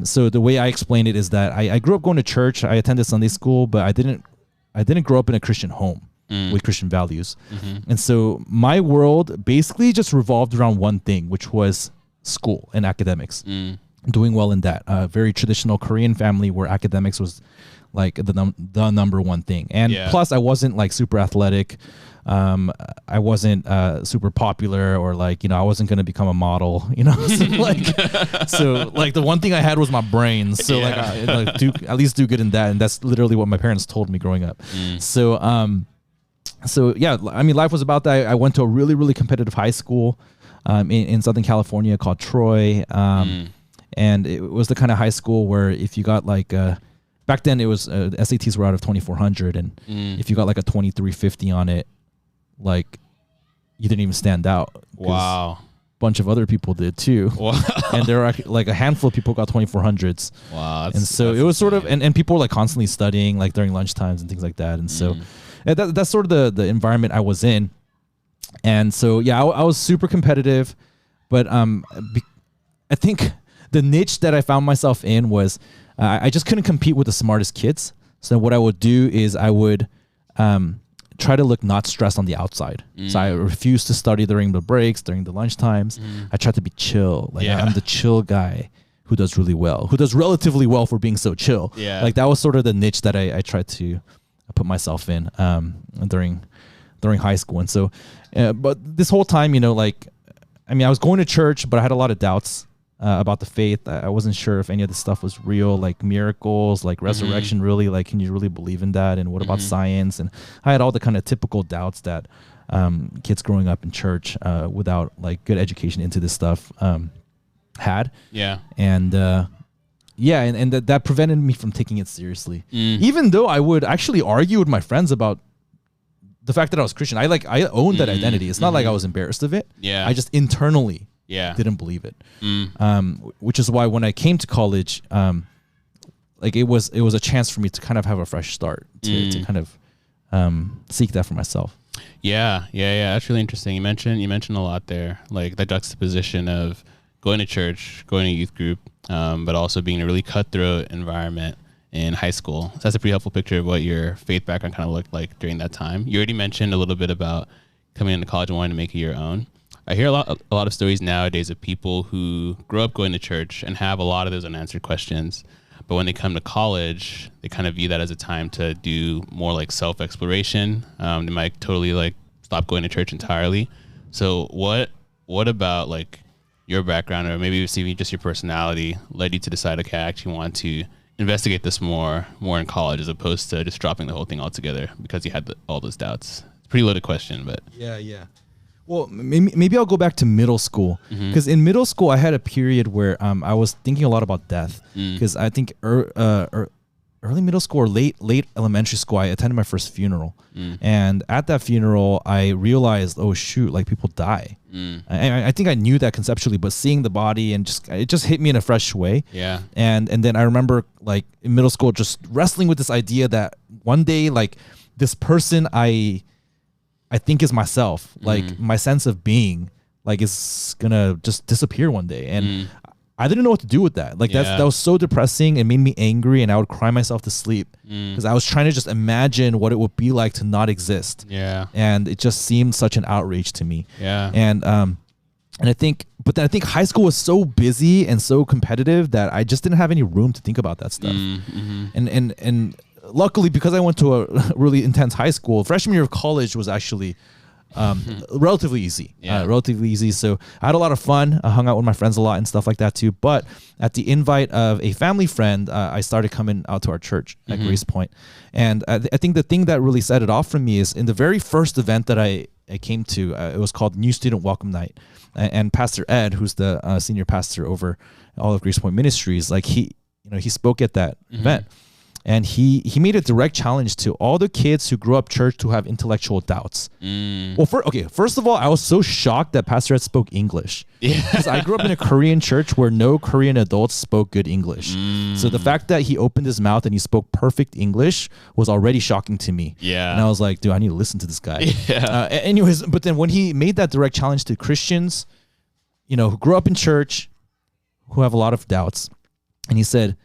So the way I explain it is that I grew up going to church. I attended Sunday school, but I didn't grow up in a Christian home with Christian values. And so my world basically just revolved around one thing, which was school and academics. Doing well in that. Very traditional Korean family where academics was like the number one thing. And plus I wasn't like super athletic. I wasn't super popular, or like, I wasn't going to become a model, so the one thing I had was my brain. So at least do good in that. And that's literally what my parents told me growing up. So So yeah, I mean, life was about that. I went to a really, really competitive high school in Southern California called Troy. And it was the kind of high school where if you got like, back then it was, SATs were out of 2,400. And if you got like a 2350 on it, like you didn't even stand out. Wow. Bunch of other people did too. Wow. And there were actually like a handful of people got 2400s. Wow. And so it was sort of, and people were like constantly studying like during lunchtimes and things like that. And so that's sort of the environment I was in. And so, yeah, I was super competitive, but I think the niche that I found myself in was I just couldn't compete with the smartest kids. So what I would do is I would try to look not stressed on the outside. So I refused to study during the breaks, during the lunch times. I tried to be chill. Like I'm the chill guy who does really well, who does relatively well for being so chill. Yeah. Like that was sort of the niche that I tried to put myself in during high school. And so, but this whole time, like, I mean, I was going to church, but I had a lot of doubts about the faith. I wasn't sure if any of this stuff was real, like miracles, like resurrection, really, like, can you really believe in that? And what about science? And I had all the kind of typical doubts that kids growing up in church without like good education into this stuff had. Yeah. And and that prevented me from taking it seriously. Even though I would actually argue with my friends about the fact that I was Christian. I owned that identity. It's not like I was embarrassed of it. Yeah. I just internally didn't believe it. Which is why when I came to college, like it was a chance for me to kind of have a fresh start to kind of seek that for myself. Yeah. That's really interesting. You mentioned a lot there, like the juxtaposition of going to church, going to youth group, but also being in a really cutthroat environment in high school. So that's a pretty helpful picture of what your faith background kind of looked like during that time. You already mentioned a little bit about coming into college and wanting to make it your own. I hear a lot of stories nowadays of people who grow up going to church and have a lot of those unanswered questions. But when they come to college, they kind of view that as a time to do more like self-exploration. They might totally like stop going to church entirely. So what about like your background, or maybe even just your personality, led you to decide, okay, I actually want to investigate this more in college as opposed to just dropping the whole thing altogether because you had all those doubts? It's a pretty loaded question, but yeah. Well, maybe I'll go back to middle school, because in middle school I had a period where I was thinking a lot about death, because I think early middle school or late elementary school I attended my first funeral, and at that funeral I realized, oh shoot, like people die. I think I knew that conceptually, but seeing the body and it just hit me in a fresh way. Yeah. And then I remember like in middle school just wrestling with this idea that one day like this person I think is myself, like my sense of being, like is gonna just disappear one day, and I didn't know what to do with that. Like that was so depressing. It made me angry, and I would cry myself to sleep because I was trying to just imagine what it would be like to not exist. Yeah, and it just seemed such an outrage to me. Yeah, and I think high school was so busy and so competitive that I just didn't have any room to think about that stuff. And luckily, because I went to a really intense high school, freshman year of college was actually relatively easy. So I had a lot of fun. I hung out with my friends a lot and stuff like that too. But at the invite of a family friend, I started coming out to our church at Grace Point. And I think the thing that really set it off for me is in the very first event that I came to, it was called New Student Welcome Night. And Pastor Ed, who's the senior pastor over all of Grace Point Ministries, like he spoke at that event. And he made a direct challenge to all the kids who grew up church to have intellectual doubts. Well, first of all, I was so shocked that Pastor Ed spoke English. Because I grew up in a Korean church where no Korean adults spoke good English. So the fact that he opened his mouth and he spoke perfect English was already shocking to me. Yeah. And I was like, dude, I need to listen to this guy. Anyways, but then when he made that direct challenge to Christians, who grew up in church, who have a lot of doubts, and he said,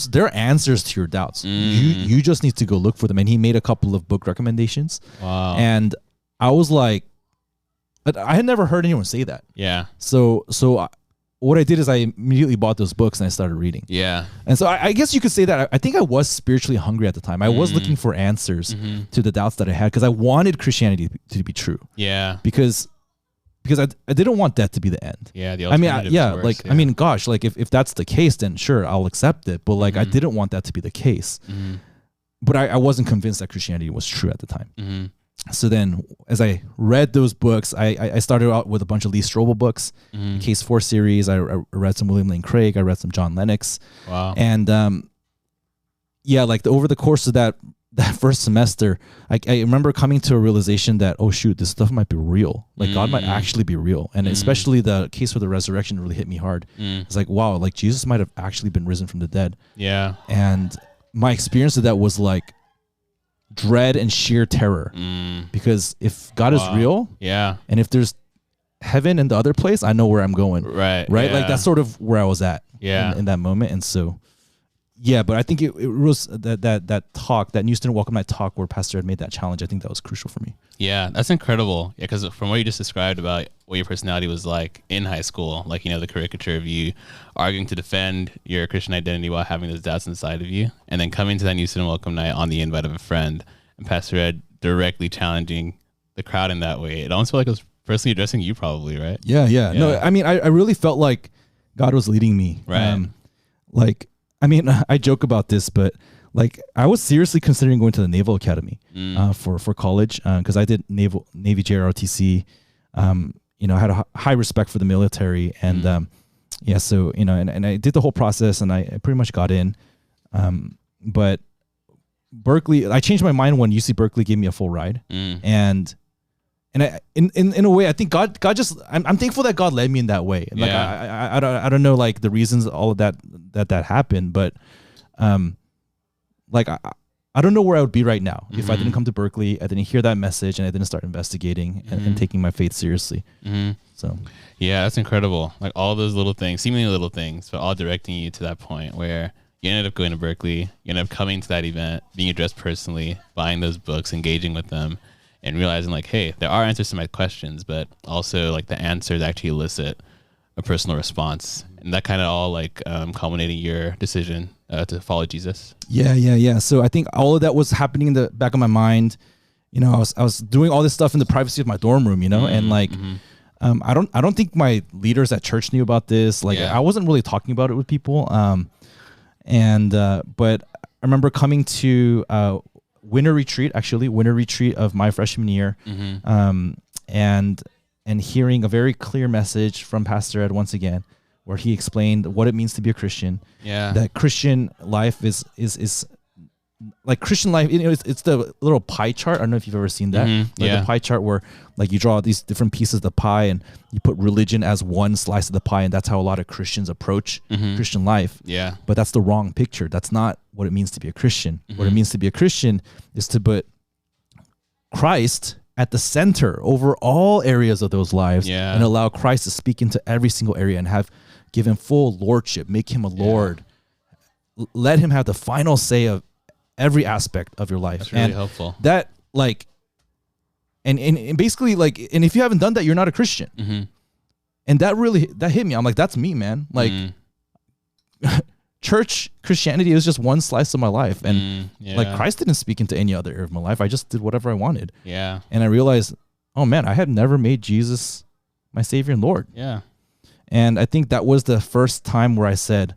they're answers to your doubts. You just need to go look for them. And he made a couple of book recommendations. Wow. And I was like, I had never heard anyone say that. Yeah. So what I did is I immediately bought those books and I started reading. Yeah. And so I guess you could say that I think I was spiritually hungry at the time. I was looking for answers to the doubts that I had because I wanted Christianity to be true. Yeah. Because I didn't want that to be the end. Yeah, the alternative. worse, I mean, gosh, like if that's the case, then sure, I'll accept it. But like, I didn't want that to be the case. but I wasn't convinced that Christianity was true at the time. Mm-hmm. So then, as I read those books, I started out with a bunch of Lee Strobel books, Mm-hmm. Case 4 series. I read some William Lane Craig. I read some John Lennox. Wow. And over the course of that first semester, I remember coming to a realization that, oh shoot, this stuff might be real. Like God might actually be real. And especially the case for the resurrection really hit me hard. It's like, wow, like Jesus might have actually been risen from the dead. Yeah. And my experience of that was like dread and sheer terror. Because if God is real, and if there's heaven in the other place, I know where I'm going. Right. Yeah. Like that's sort of where I was at in that moment. And so, yeah, but I think it was that talk, that new student welcome night talk where Pastor had made that challenge. I think that was crucial for me. Yeah, that's incredible. Yeah, because from what you just described about what your personality was like in high school, like, you know, the caricature of you arguing to defend your Christian identity while having those doubts inside of you, and then coming to that new student welcome night on the invite of a friend, and Pastor Ed directly challenging the crowd in that way. It almost felt like it was personally addressing you, probably, right? Yeah. No, I mean, I really felt like God was leading me. Right. I joke about this, but like I was seriously considering going to the Naval Academy for college because I did Navy JROTC. I had a high respect for the military, and so and I did the whole process, and I pretty much got in. But Berkeley, I changed my mind when UC Berkeley gave me a full ride, and I, in a way, I think God just, I'm thankful that God led me in that way. Like I don't know like the reasons all of that happened, but like I don't know where I would be right now if I didn't come to Berkeley, I didn't hear that message, and I didn't start investigating and taking my faith seriously. So yeah, that's incredible. Like all those little things, seemingly little things, but all directing you to that point where you ended up going to Berkeley, you ended up coming to that event, being addressed personally, buying those books, engaging with them, and realizing like, hey, there are answers to my questions, but also like the answers actually elicit a personal response. And that kind of all like culminating your decision to follow Jesus. Yeah. So I think all of that was happening in the back of my mind. I was doing all this stuff in the privacy of my dorm room, and like, I don't think my leaders at church knew about this. Like I wasn't really talking about it with people. But I remember coming to winter retreat of my freshman year, and hearing a very clear message from Pastor Ed once again, where he explained what it means to be a Christian. Yeah, that Christian life is like Christian life. It's the little pie chart. I don't know if you've ever seen that. The pie chart where like you draw these different pieces of the pie and you put religion as one slice of the pie, and that's how a lot of Christians approach Christian life. Yeah, but that's the wrong picture. That's not what it means to be a Christian. What it means to be a Christian is to put Christ at the center over all areas of those lives, and allow Christ to speak into every single area and give him full lordship, make him a Lord, let him have the final say of every aspect of your life. That's really helpful. That like, and basically like, and if you haven't done that, you're not a Christian. And that hit me. I'm like, that's me, man. Like church Christianity is just one slice of my life. And like Christ didn't speak into any other area of my life. I just did whatever I wanted. Yeah. And I realized, oh man, I had never made Jesus my Savior and Lord. Yeah. And I think that was the first time where I said,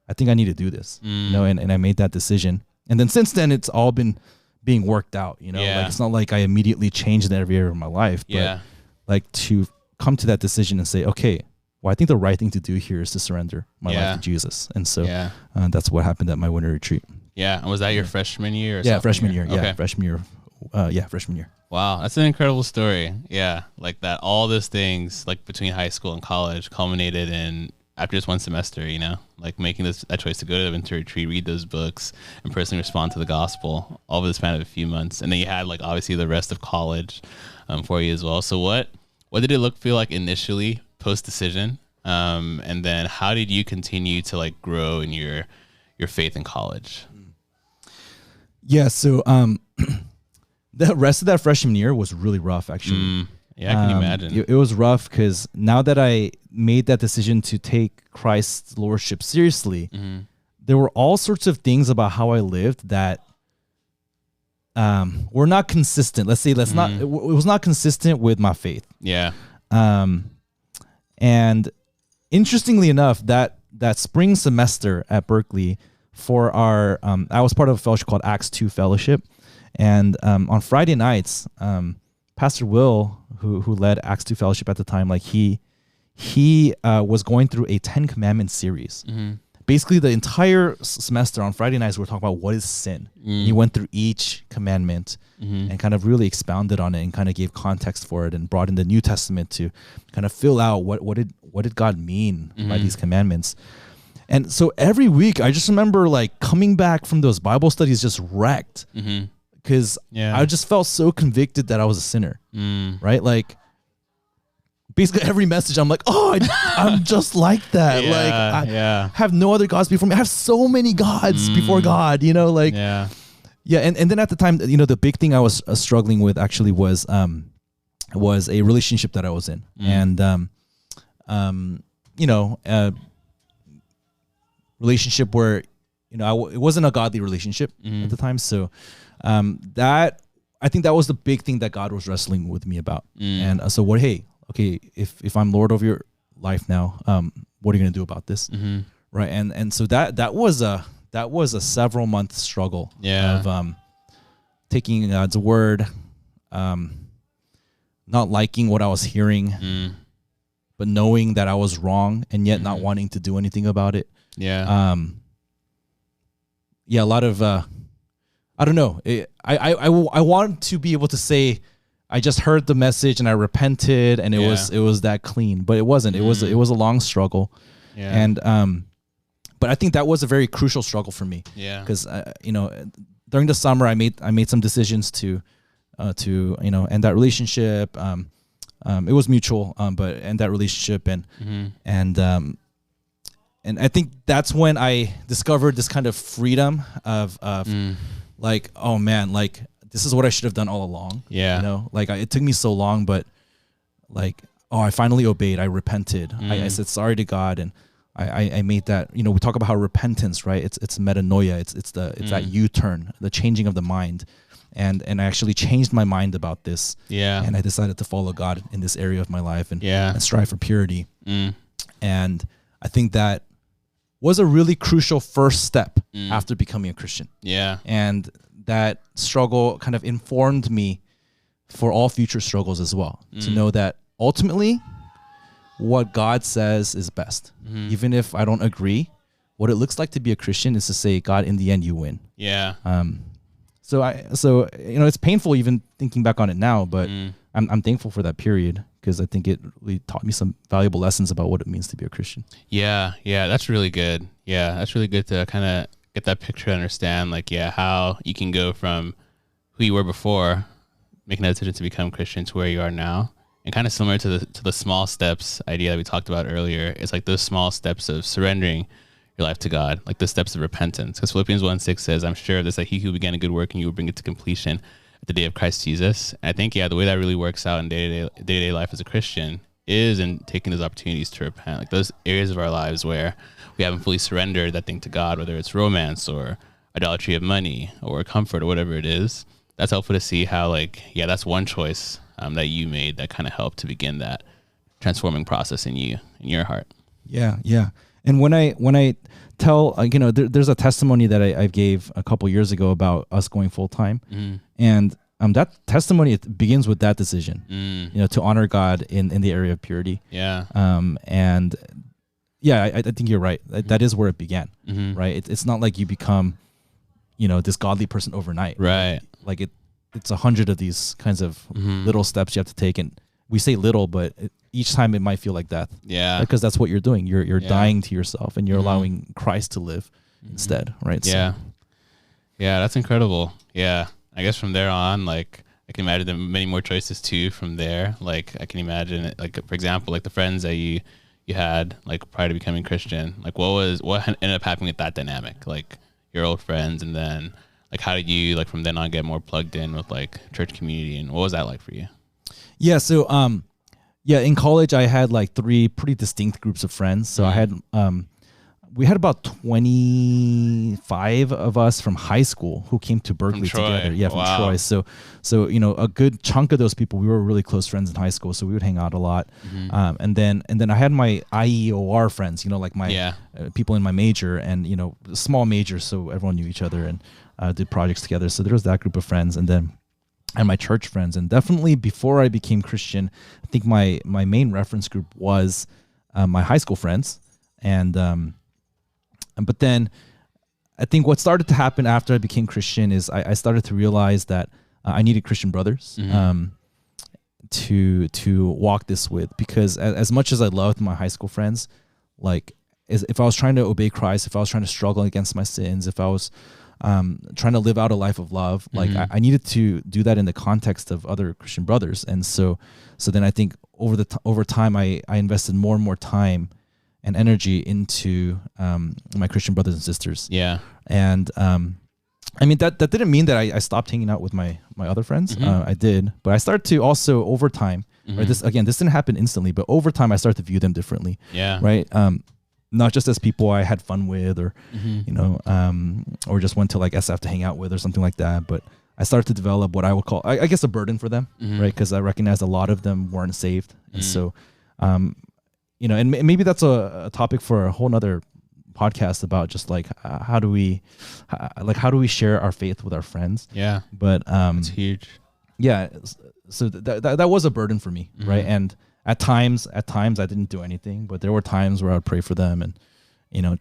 I think I need to do this, and I made that decision. And then since then, it's all been being worked out, like it's not like I immediately changed in every area of my life, but like to come to that decision and say, okay, well, I think the right thing to do here is to surrender my life to Jesus. And so that's what happened at my winter retreat. Yeah. And was that your freshman year? Or freshman year. Okay. Freshman year. Freshman year. Wow. That's an incredible story. Yeah. Like that, all those things like between high school and college culminated in after just one semester, like making that choice to go to the winter retreat, read those books, and personally respond to the gospel all over the span of a few months. And then you had like obviously the rest of college for you as well. So what did it feel like initially post decision? And then how did you continue to like grow in your faith in college? Yeah. So the rest of that freshman year was really rough, actually. Yeah, I can imagine. It was rough because now that I made that decision to take Christ's lordship seriously, there were all sorts of things about how I lived that were not consistent. Let's say it was not consistent with my faith. Yeah. And interestingly enough, that spring semester at Berkeley for our I was part of a fellowship called Acts 2 Fellowship, and on Friday nights, Pastor Will, who led Acts 2 Fellowship at the time, like he was going through a 10 Commandments series. Basically, the entire semester on Friday nights, we were talking about what is sin. He went through each commandment and kind of really expounded on it and kind of gave context for it and brought in the New Testament to kind of fill out what did God mean by these commandments. And so every week, I just remember like coming back from those Bible studies just wrecked because I just felt so convicted that I was a sinner, right? Like, basically every message I'm like, I'm just like that. I have no other gods before me. I have so many gods before God, you know, like, and then at the time, you know, the big thing I was struggling with actually was a relationship that I was in. And, you know, relationship where, you know, it wasn't a godly relationship at the time. So, I think that was the big thing that God was wrestling with me about. And so okay, if I'm Lord of your life now, what are you gonna do about this? Right. And so that was a several month struggle of taking God's word, not liking what I was hearing, but knowing that I was wrong and yet not wanting to do anything about it. A lot of I don't know. I want to be able to say I just heard the message and I repented and it was that clean, but it wasn't. It was a long struggle, and but I think that was a very crucial struggle for me. Because you know, during the summer I made some decisions to you know, end that relationship. It was mutual, but end that relationship and I think that's when I discovered this kind of freedom of like, oh man, like this is what I should have done all along. You know, like it took me so long, but like, I finally obeyed. I repented. I said sorry to God, and I made that. You know, we talk about how repentance, right? It's metanoia. It's that U-turn, the changing of the mind, and I actually changed my mind about this. And I decided to follow God in this area of my life and strive for purity. And I think that was a really crucial first step after becoming a Christian. And that struggle kind of informed me for all future struggles as well, to know that ultimately what God says is best. Even if I don't agree, what it looks like to be a Christian is to say, God, in the end, you win. So you know, it's painful even thinking back on it now, but I'm thankful for that period because I think it really taught me some valuable lessons about what it means to be a Christian. That's really good. That's really good to kind of get that picture to understand, like, how you can go from who you were before, making that decision to become Christian, to where you are now. And kind of similar to the small steps idea that we talked about earlier. It's like those small steps of surrendering your life to God, like the steps of repentance. Because Philippians 1:6 says, I'm sure this, like, he who began a good work and you will bring it to completion at the day of Christ Jesus. And I think, the way that really works out in day-to-day life as a Christian is in taking those opportunities to repent, like those areas of our lives where we haven't fully surrendered that thing to God, whether it's romance or idolatry of money or comfort or whatever it is. That's helpful to see how, like, that's one choice that you made that kind of helped to begin that transforming process in you, in your heart. And when I tell, you know, there's a testimony that I gave a couple years ago about us going full time, and that testimony, it begins with that decision, you know, to honor God in the area of purity. And I think you're right. That is where it began, right? It's not like you become, you know, this godly person overnight, right? Like it's 100 of these kinds of little steps you have to take, and we say little, but each time it might feel like death. Because that's what you're doing. You're dying to yourself, and you're allowing Christ to live instead, right? That's incredible. I guess from there on, like, I can imagine there are many more choices too from there. Like, I can imagine it, like, for example, like the friends that you had, like, prior to becoming Christian, like what ended up happening with that dynamic, like your old friends, and then, like, how did you, like, from then on get more plugged in with, like, church community, and what was that like for you? So in college I had like 3 pretty distinct groups of friends. So I had we had about 25 of us from high school who came to Berkeley together. Yeah, from Troy. So a good chunk of those people, we were really close friends in high school, so we would hang out a lot. And then I had my IEOR friends, like my people in my major, and small majors, so everyone knew each other and did projects together. So there was that group of friends, and my church friends. And definitely before I became Christian, I think my main reference group was my high school friends. But then I think what started to happen after I became Christian is I started to realize that I needed Christian brothers to walk this with, because as much as I loved my high school friends, like if I was trying to obey Christ, if I was trying to struggle against my sins, if I was trying to live out a life of love, like I needed to do that in the context of other Christian brothers. And so then I think over time I invested more and more time and energy into my Christian brothers and sisters. Yeah. And I mean, that didn't mean that I stopped hanging out with my other friends. I did, but I started to also over time, right? This didn't happen instantly, but over time I started to view them differently. Yeah. Right. Not just as people I had fun with, or or just went to like SF to hang out with or something like that. But I started to develop what I would call, I guess, a burden for them, right? Because I recognized a lot of them weren't saved, and so. And maybe that's a topic for a whole nother podcast about just like how do we share our faith with our friends? Yeah, but it's huge. Yeah, so that was a burden for me, right? And at times I didn't do anything, but there were times where I would pray for them and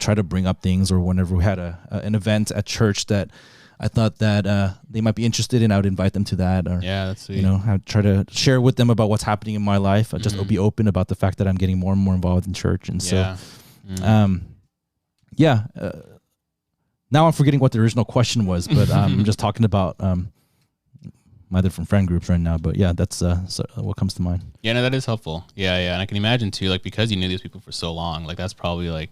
try to bring up things, or whenever we had an event at church that I thought that they might be interested in, I would invite them to that, or that's sweet. I'd try to share with them about what's happening in my life. I'd just be open about the fact that I'm getting more and more involved in church. And so, now I'm forgetting what the original question was, but I'm just talking about my different friend groups right now. But yeah, that's what comes to mind. Yeah, no, that is helpful. Yeah, and I can imagine too, like, because you knew these people for so long, like that's probably like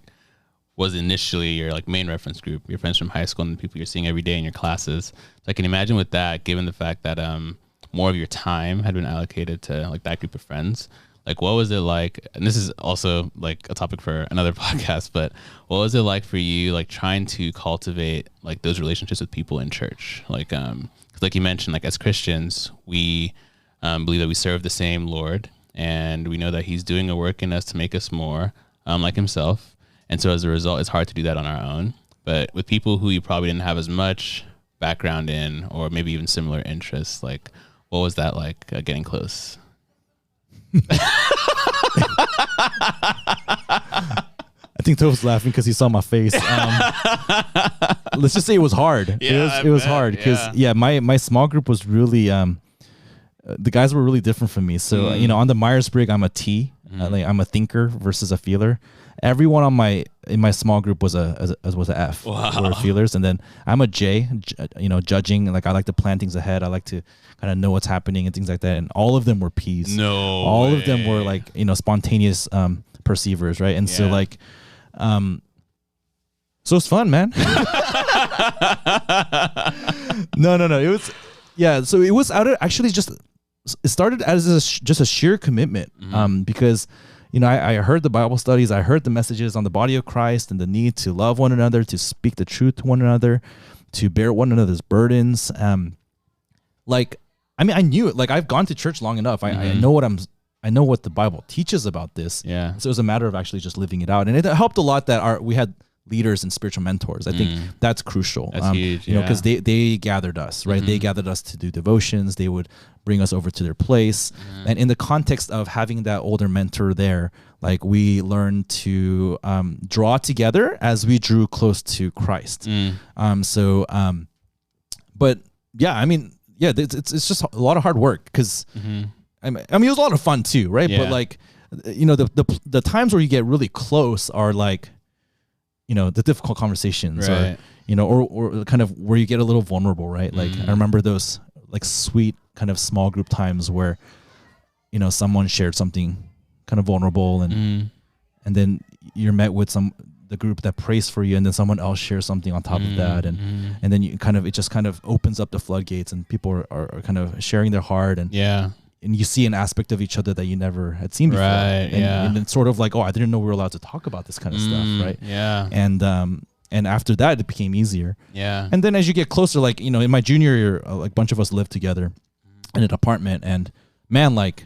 was initially your like main reference group, your friends from high school and the people you're seeing every day in your classes. So I can imagine with that, given the fact that more of your time had been allocated to like that group of friends, like what was it like? And this is also like a topic for another podcast, but what was it like for you, like trying to cultivate like those relationships with people in church? Like, 'cause like you mentioned, like as Christians, we believe that we serve the same Lord, and we know that He's doing a work in us to make us more like Himself. And so as a result, it's hard to do that on our own. But with people who you probably didn't have as much background in, or maybe even similar interests, like what was that like getting close? I think Toph's laughing because he saw my face. Let's just say it was hard. Yeah, it was hard because my small group was really the guys were really different from me. So on the Myers-Briggs, I'm a T, like I'm a thinker versus a feeler. Everyone in my small group was a F. Wow. Were feelers, and then I'm a J. Judging. Like I like to plan things ahead. I like to kind of know what's happening and things like that. And all of them were P's. All of them were like spontaneous perceivers, right? And so like, so it's fun, man. No. It was So it was out of actually just. It started as just a sheer commitment, because. I heard the Bible studies, I heard the messages on the body of Christ and the need to love one another, to speak the truth to one another, to bear one another's burdens. I knew it. Like I've gone to church long enough. I know what the Bible teaches about this. Yeah. So it was a matter of actually just living it out, and it helped a lot that we had leaders and spiritual mentors. I think that's crucial. That's huge. Because they gathered us, right? They gathered us to do devotions. They would bring us over to their place. And in the context of having that older mentor there, like we learned to draw together as we drew close to Christ. But yeah, it's just a lot of hard work because it was a lot of fun too, right? Yeah. But like, the times where you get really close are like, the difficult conversations, right. or kind of where you get a little vulnerable, right? Like I remember those like sweet kind of small group times where, someone shared something kind of vulnerable and then you're met with the group that prays for you, and then someone else shares something on top of that. And then it just kind of opens up the floodgates, and people are kind of sharing their heart. And, you see an aspect of each other that you never had seen before. Right. And it's sort of like, oh, I didn't know we were allowed to talk about this kind of stuff, right? Yeah. And after that, it became easier. Yeah. And then as you get closer, like, you know, in my junior year, like a bunch of us lived together in an apartment, and man, like,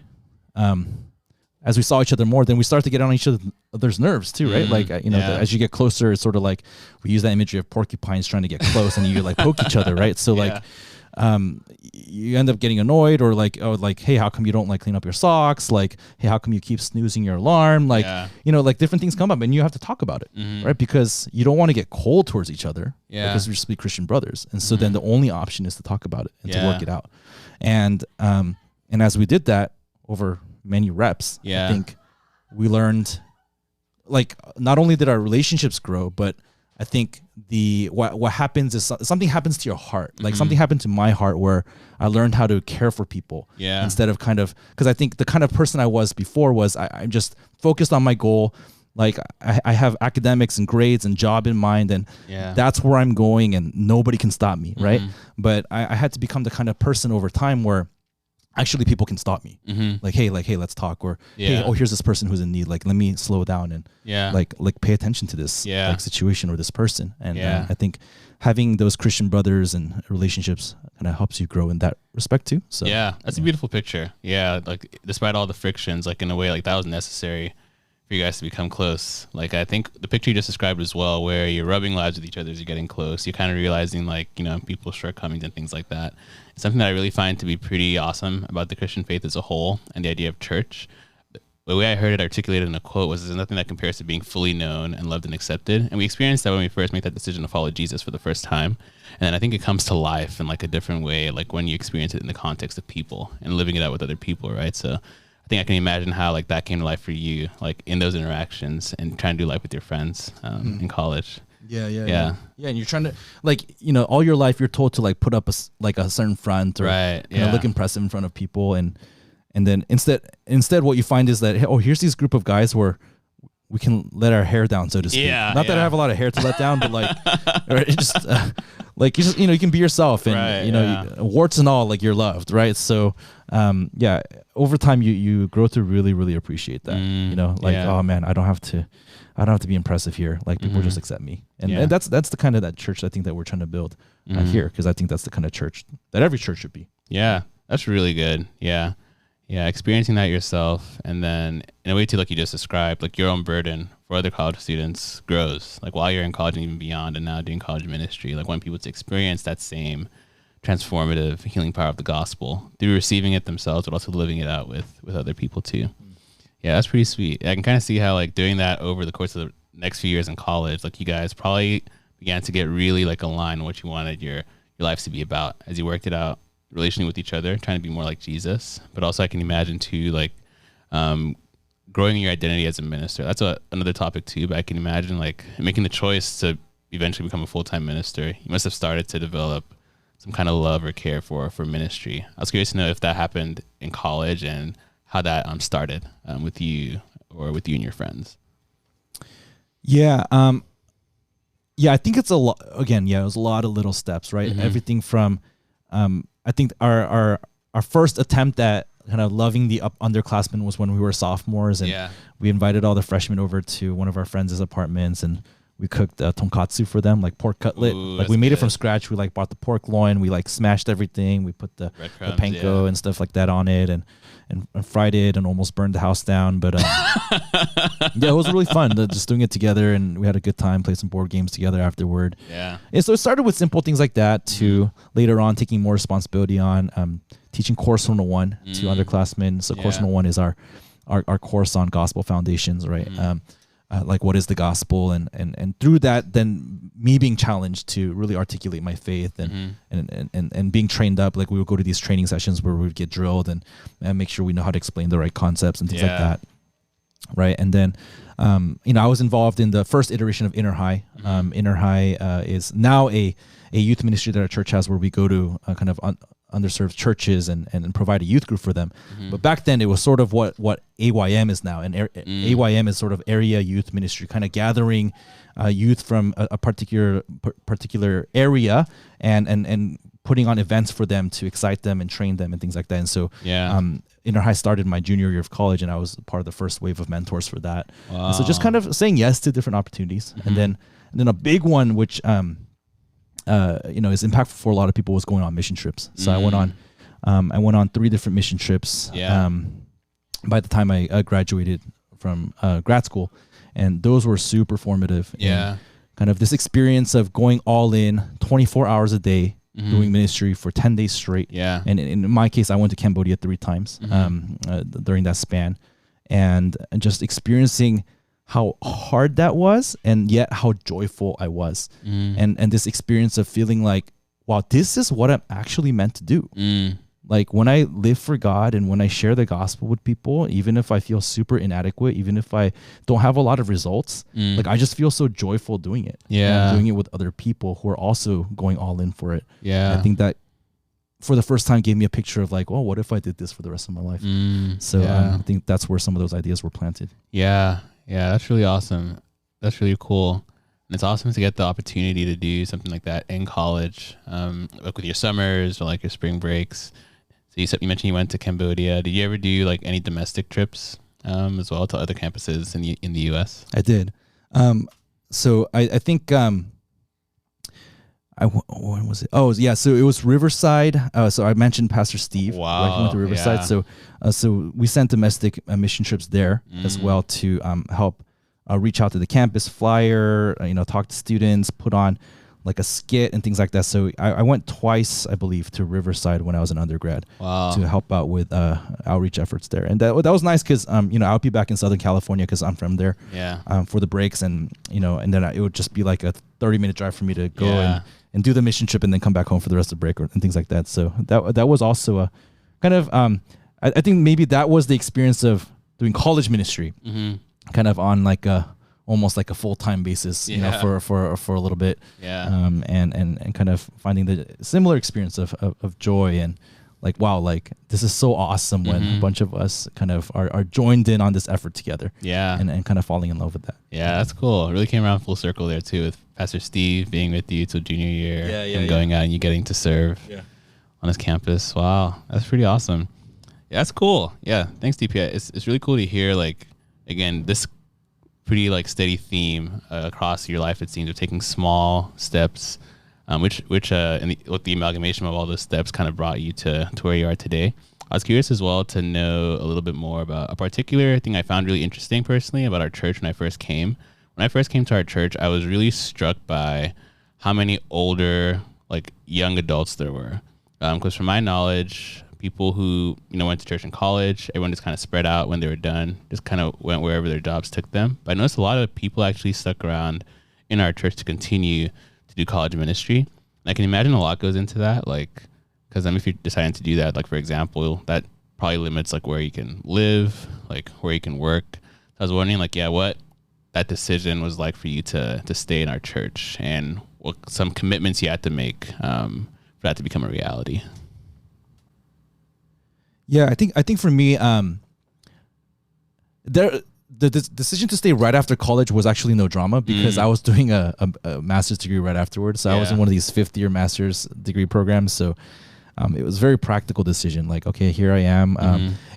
as we saw each other more, then we start to get on each other's nerves too, right? Like, you know, as you get closer, it's sort of like we use that imagery of porcupines trying to get close, and you like poke each other, right? So like, you end up getting annoyed, or like, oh, like, hey, how come you don't like clean up your socks? Like, hey, how come you keep snoozing your alarm? Like, you know, like different things come up, and you have to talk about it, right? Because you don't want to get cold towards each other, because we're just Christian brothers, and so then the only option is to talk about it and to work it out. And as we did that over many reps, I think we learned, like, not only did our relationships grow, but I think what happens is something happens to your heart. Like something happened to my heart where I learned how to care for people instead of because I think the kind of person I was before was I'm just focused on my goal. Like I have academics and grades and job in mind, and that's where I'm going, and nobody can stop me, right? But I had to become the kind of person over time where actually people can stop me. Like, hey, let's talk. Or, hey, oh, here's this person who's in need. Like, let me slow down and like pay attention to this like situation or this person. And I think having those Christian brothers and relationships kind of helps you grow in that respect too. So that's a beautiful picture. Yeah, like despite all the frictions, like in a way, like that was necessary for you guys to become close. Like I think the picture you just described as well, where you're rubbing lives with each other as you're getting close, you're kind of realizing, like, you know, people's shortcomings and things like that. It's something that I really find to be pretty awesome about the Christian faith as a whole and the idea of church. The way I heard it articulated in a quote was, there's nothing that compares to being fully known and loved and accepted. And we experienced that when we first made that decision to follow Jesus for the first time. And then I think it comes to life in like a different way, like when you experience it in the context of people and living it out with other people, right? So I think I can imagine how like that came to life for you, like in those interactions and trying to do life with your friends in college. Yeah. And you're trying to, like, you know, all your life you're told to like put up a certain front or look impressive in front of people, and then instead what you find is that, hey, oh, here's this group of guys where we can let our hair down, so to speak. Not that I have a lot of hair to let down, but like, right, just like you just, you know, you can be yourself, and you know, warts and all, like you're loved, right? So over time you grow to really, really appreciate that. You know, like, oh man, I don't have to be impressive here. Like people just accept me, and that's the kind of that church I think that we're trying to build here, because I think that's the kind of church that every church should be. Yeah, that's really good. Yeah, experiencing that yourself, and then in a way too, like you just described, like your own burden for other college students grows, like while you're in college and even beyond, and now doing college ministry, like wanting people to experience that same transformative healing power of the gospel through receiving it themselves, but also living it out with other people too. Yeah, that's pretty sweet. I can kind of see how like doing that over the course of the next few years in college, like you guys probably began to get really like aligned on what you wanted your lives to be about as you worked it out, relationing with each other, trying to be more like Jesus. But also I can imagine too, like growing your identity as a minister. That's another topic too, but I can imagine like making the choice to eventually become a full-time minister. You must have started to develop some kind of love or care for ministry. I was curious to know if that happened in college and how that started with you and your friends. I think it's a lot. Again, it was a lot of little steps, right? Everything from I think our first attempt at kind of loving the underclassmen was when we were sophomores, and we invited all the freshmen over to one of our friends' apartments, and we cooked tonkatsu for them, like pork cutlet. Ooh, like we made it from scratch. We like bought the pork loin, we like smashed everything, we put the panko and stuff like that on it, and fried it, and almost burned the house down. But it was really fun just doing it together, and we had a good time, played some board games together afterward. And so it started with simple things like that to later on taking more responsibility on teaching Course 101 to underclassmen. So Course 101 is our course on gospel foundations, right? Like what is the gospel, and through that, then me being challenged to really articulate my faith and being trained up. Like we would go to these training sessions where we would get drilled and make sure we know how to explain the right concepts and things like that, right? And then I was involved in the first iteration of Inner High. Inner High is now a youth ministry that our church has, where we go to kind of underserved churches and provide a youth group for them. But back then it was sort of what AYM is now, and AYM is sort of area youth ministry, kind of gathering youth from a particular area and putting on events for them to excite them and train them and things like that. And so Inner High started my junior year of college, and I was part of the first wave of mentors for that. Wow. And so just kind of saying yes to different opportunities. And then a big one, which is impactful for a lot of people, was going on mission trips. So I went on 3 different mission trips by the time I graduated from grad school, and those were super formative. Yeah. Kind of this experience of going all in 24 hours a day, doing ministry for 10 days straight. Yeah. And in my case, I went to Cambodia 3 times during that span, and just experiencing how hard that was, and yet how joyful I was. And this experience of feeling like, wow, this is what I'm actually meant to do. Like when I live for God and when I share the gospel with people, even if I feel super inadequate, even if I don't have a lot of results, like I just feel so joyful doing it. Yeah. And doing it with other people who are also going all in for it. Yeah. I think that for the first time gave me a picture of like, oh, what if I did this for the rest of my life? So I think that's where some of those ideas were planted. Yeah. Yeah. That's really awesome. That's really cool. And it's awesome to get the opportunity to do something like that in college, like with your summers or like your spring breaks. So you mentioned you went to Cambodia. Did you ever do like any domestic trips as well to other campuses in the U.S.? I did. So I think when was it? Oh yeah, so it was Riverside. So I mentioned Pastor Steve. Wow. Like, he went to Riverside. Yeah. So we sent domestic mission trips there as well to help reach out to the campus, flyer, talk to students, put on like a skit and things like that. So I went twice, I believe, to Riverside when I was an undergrad to help out with outreach efforts there. And that was nice because, I would be back in Southern California because I'm from there for the breaks. And, and then it would just be like a 30-minute drive for me to go and do the mission trip and then come back home for the rest of the break and things like that. So that was also a kind of, I think maybe that was the experience of doing college ministry kind of on like almost like a full-time basis, for a little bit. And kind of finding the similar experience of joy and like, wow, like this is so awesome when a bunch of us kind of are joined in on this effort together. And kind of falling in love with that. Yeah, that's cool. It really came around full circle there too, with Pastor Steve being with you till junior year and going out and you getting to serve on his campus. Wow, that's pretty awesome. Yeah, that's cool. Yeah, thanks, DPI. It's really cool to hear, like, again, this pretty like steady theme across your life, it seems, of taking small steps, which with the amalgamation of all those steps kind of brought you to where you are today. I was curious as well to know a little bit more about a particular thing I found really interesting personally about our church when I first came. When I first came to our church, I was really struck by how many older, like young adults there were. Because from my knowledge, people who went to church in college, everyone just kind of spread out when they were done, just kind of went wherever their jobs took them. But I noticed a lot of people actually stuck around in our church to continue to do college ministry. And I can imagine a lot goes into that, like, because if you're deciding to do that, like for example, that probably limits like where you can live, like where you can work. So I was wondering, like, what that decision was like for you to stay in our church, and what some commitments you had to make for that to become a reality. Yeah, I think for me, the decision to stay right after college was actually no drama because I was doing a master's degree right afterwards. So I was in one of these 5th-year master's degree programs. So it was a very practical decision. Like, okay, here I am.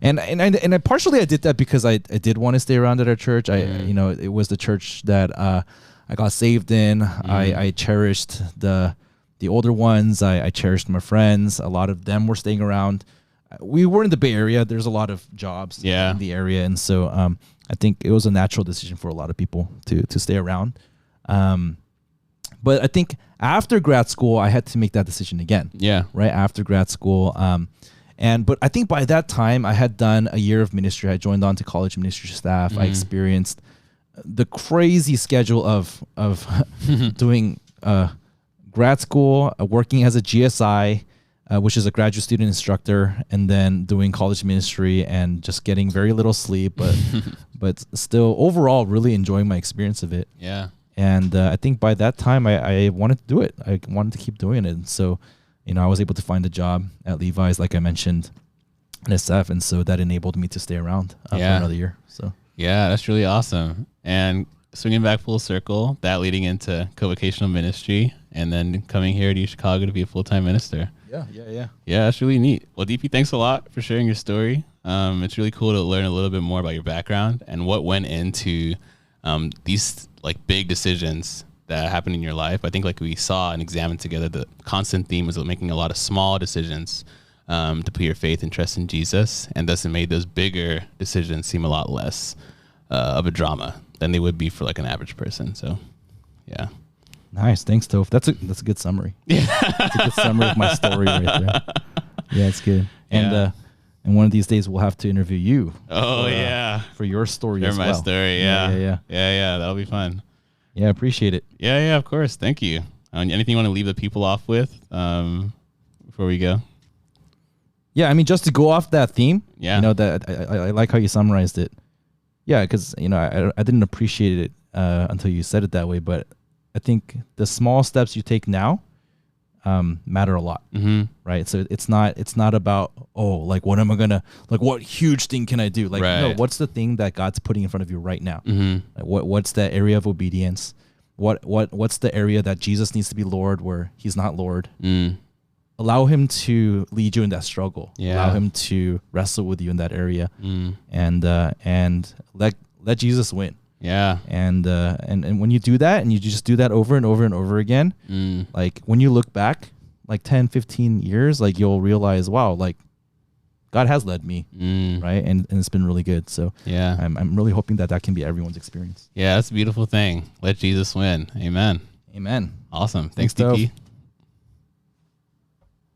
And I partially I did that because I did want to stay around at our church. It was the church that I got saved in. I cherished the older ones. I cherished my friends. A lot of them were staying around. We were in the Bay Area. There's a lot of jobs in the area. And so I think it was a natural decision for a lot of people to stay around. But I think after grad school, I had to make that decision again. Yeah. Right after grad school. But I think by that time, I had done a year of ministry. I joined on to college ministry staff. I experienced the crazy schedule of doing grad school, working as a GSI, which is a graduate student instructor, and then doing college ministry and just getting very little sleep, but still overall really enjoying my experience of it. Yeah. And I think by that time I wanted to do it. I wanted to keep doing it. And so, I was able to find a job at Levi's, like I mentioned, in SF. And so that enabled me to stay around for another year. So yeah, that's really awesome. And swinging back full circle, that leading into co-vocational ministry, and then coming here to Chicago to be a full-time minister. Yeah. Yeah, that's really neat. Well, DP, thanks a lot for sharing your story. It's really cool to learn a little bit more about your background and what went into these like big decisions that happened in your life. I think like we saw and examined together, the constant theme was making a lot of small decisions to put your faith and trust in Jesus, and thus it made those bigger decisions seem a lot less of a drama than they would be for like an average person. So, yeah. Nice. Thanks, Toph. That's a good summary. Yeah. That's a good summary of my story right there. Yeah, it's good. And and one of these days we'll have to interview you. Oh, for your story Share as my well. story. Yeah. That'll be fun. Yeah, appreciate it. Yeah, of course. Thank you. Anything you want to leave the people off with before we go? Yeah, I mean, just to go off that theme, Yeah. you know, that I like how you summarized it. Yeah, because, you know, I didn't appreciate it until you said it that way, but I think the small steps you take now matter a lot, right? So it's not about, like, what am I gonna, like, what huge thing can I do? Like, no, what's the thing that God's putting in front of you right now? Like, what's that area of obedience? What's the area that Jesus needs to be Lord where He's not Lord? Allow Him to lead you in that struggle. Allow Him to wrestle with you in that area, and let Jesus win. Yeah. And when you do that, and you just do that over and over and over again, like when you look back like 10, 15 years, like you'll realize, wow, like God has led me, right? And it's been really good. So yeah, I'm really hoping that can be everyone's experience. Yeah, that's a beautiful thing. Let Jesus win. Amen. Amen. Awesome. Thanks, DP.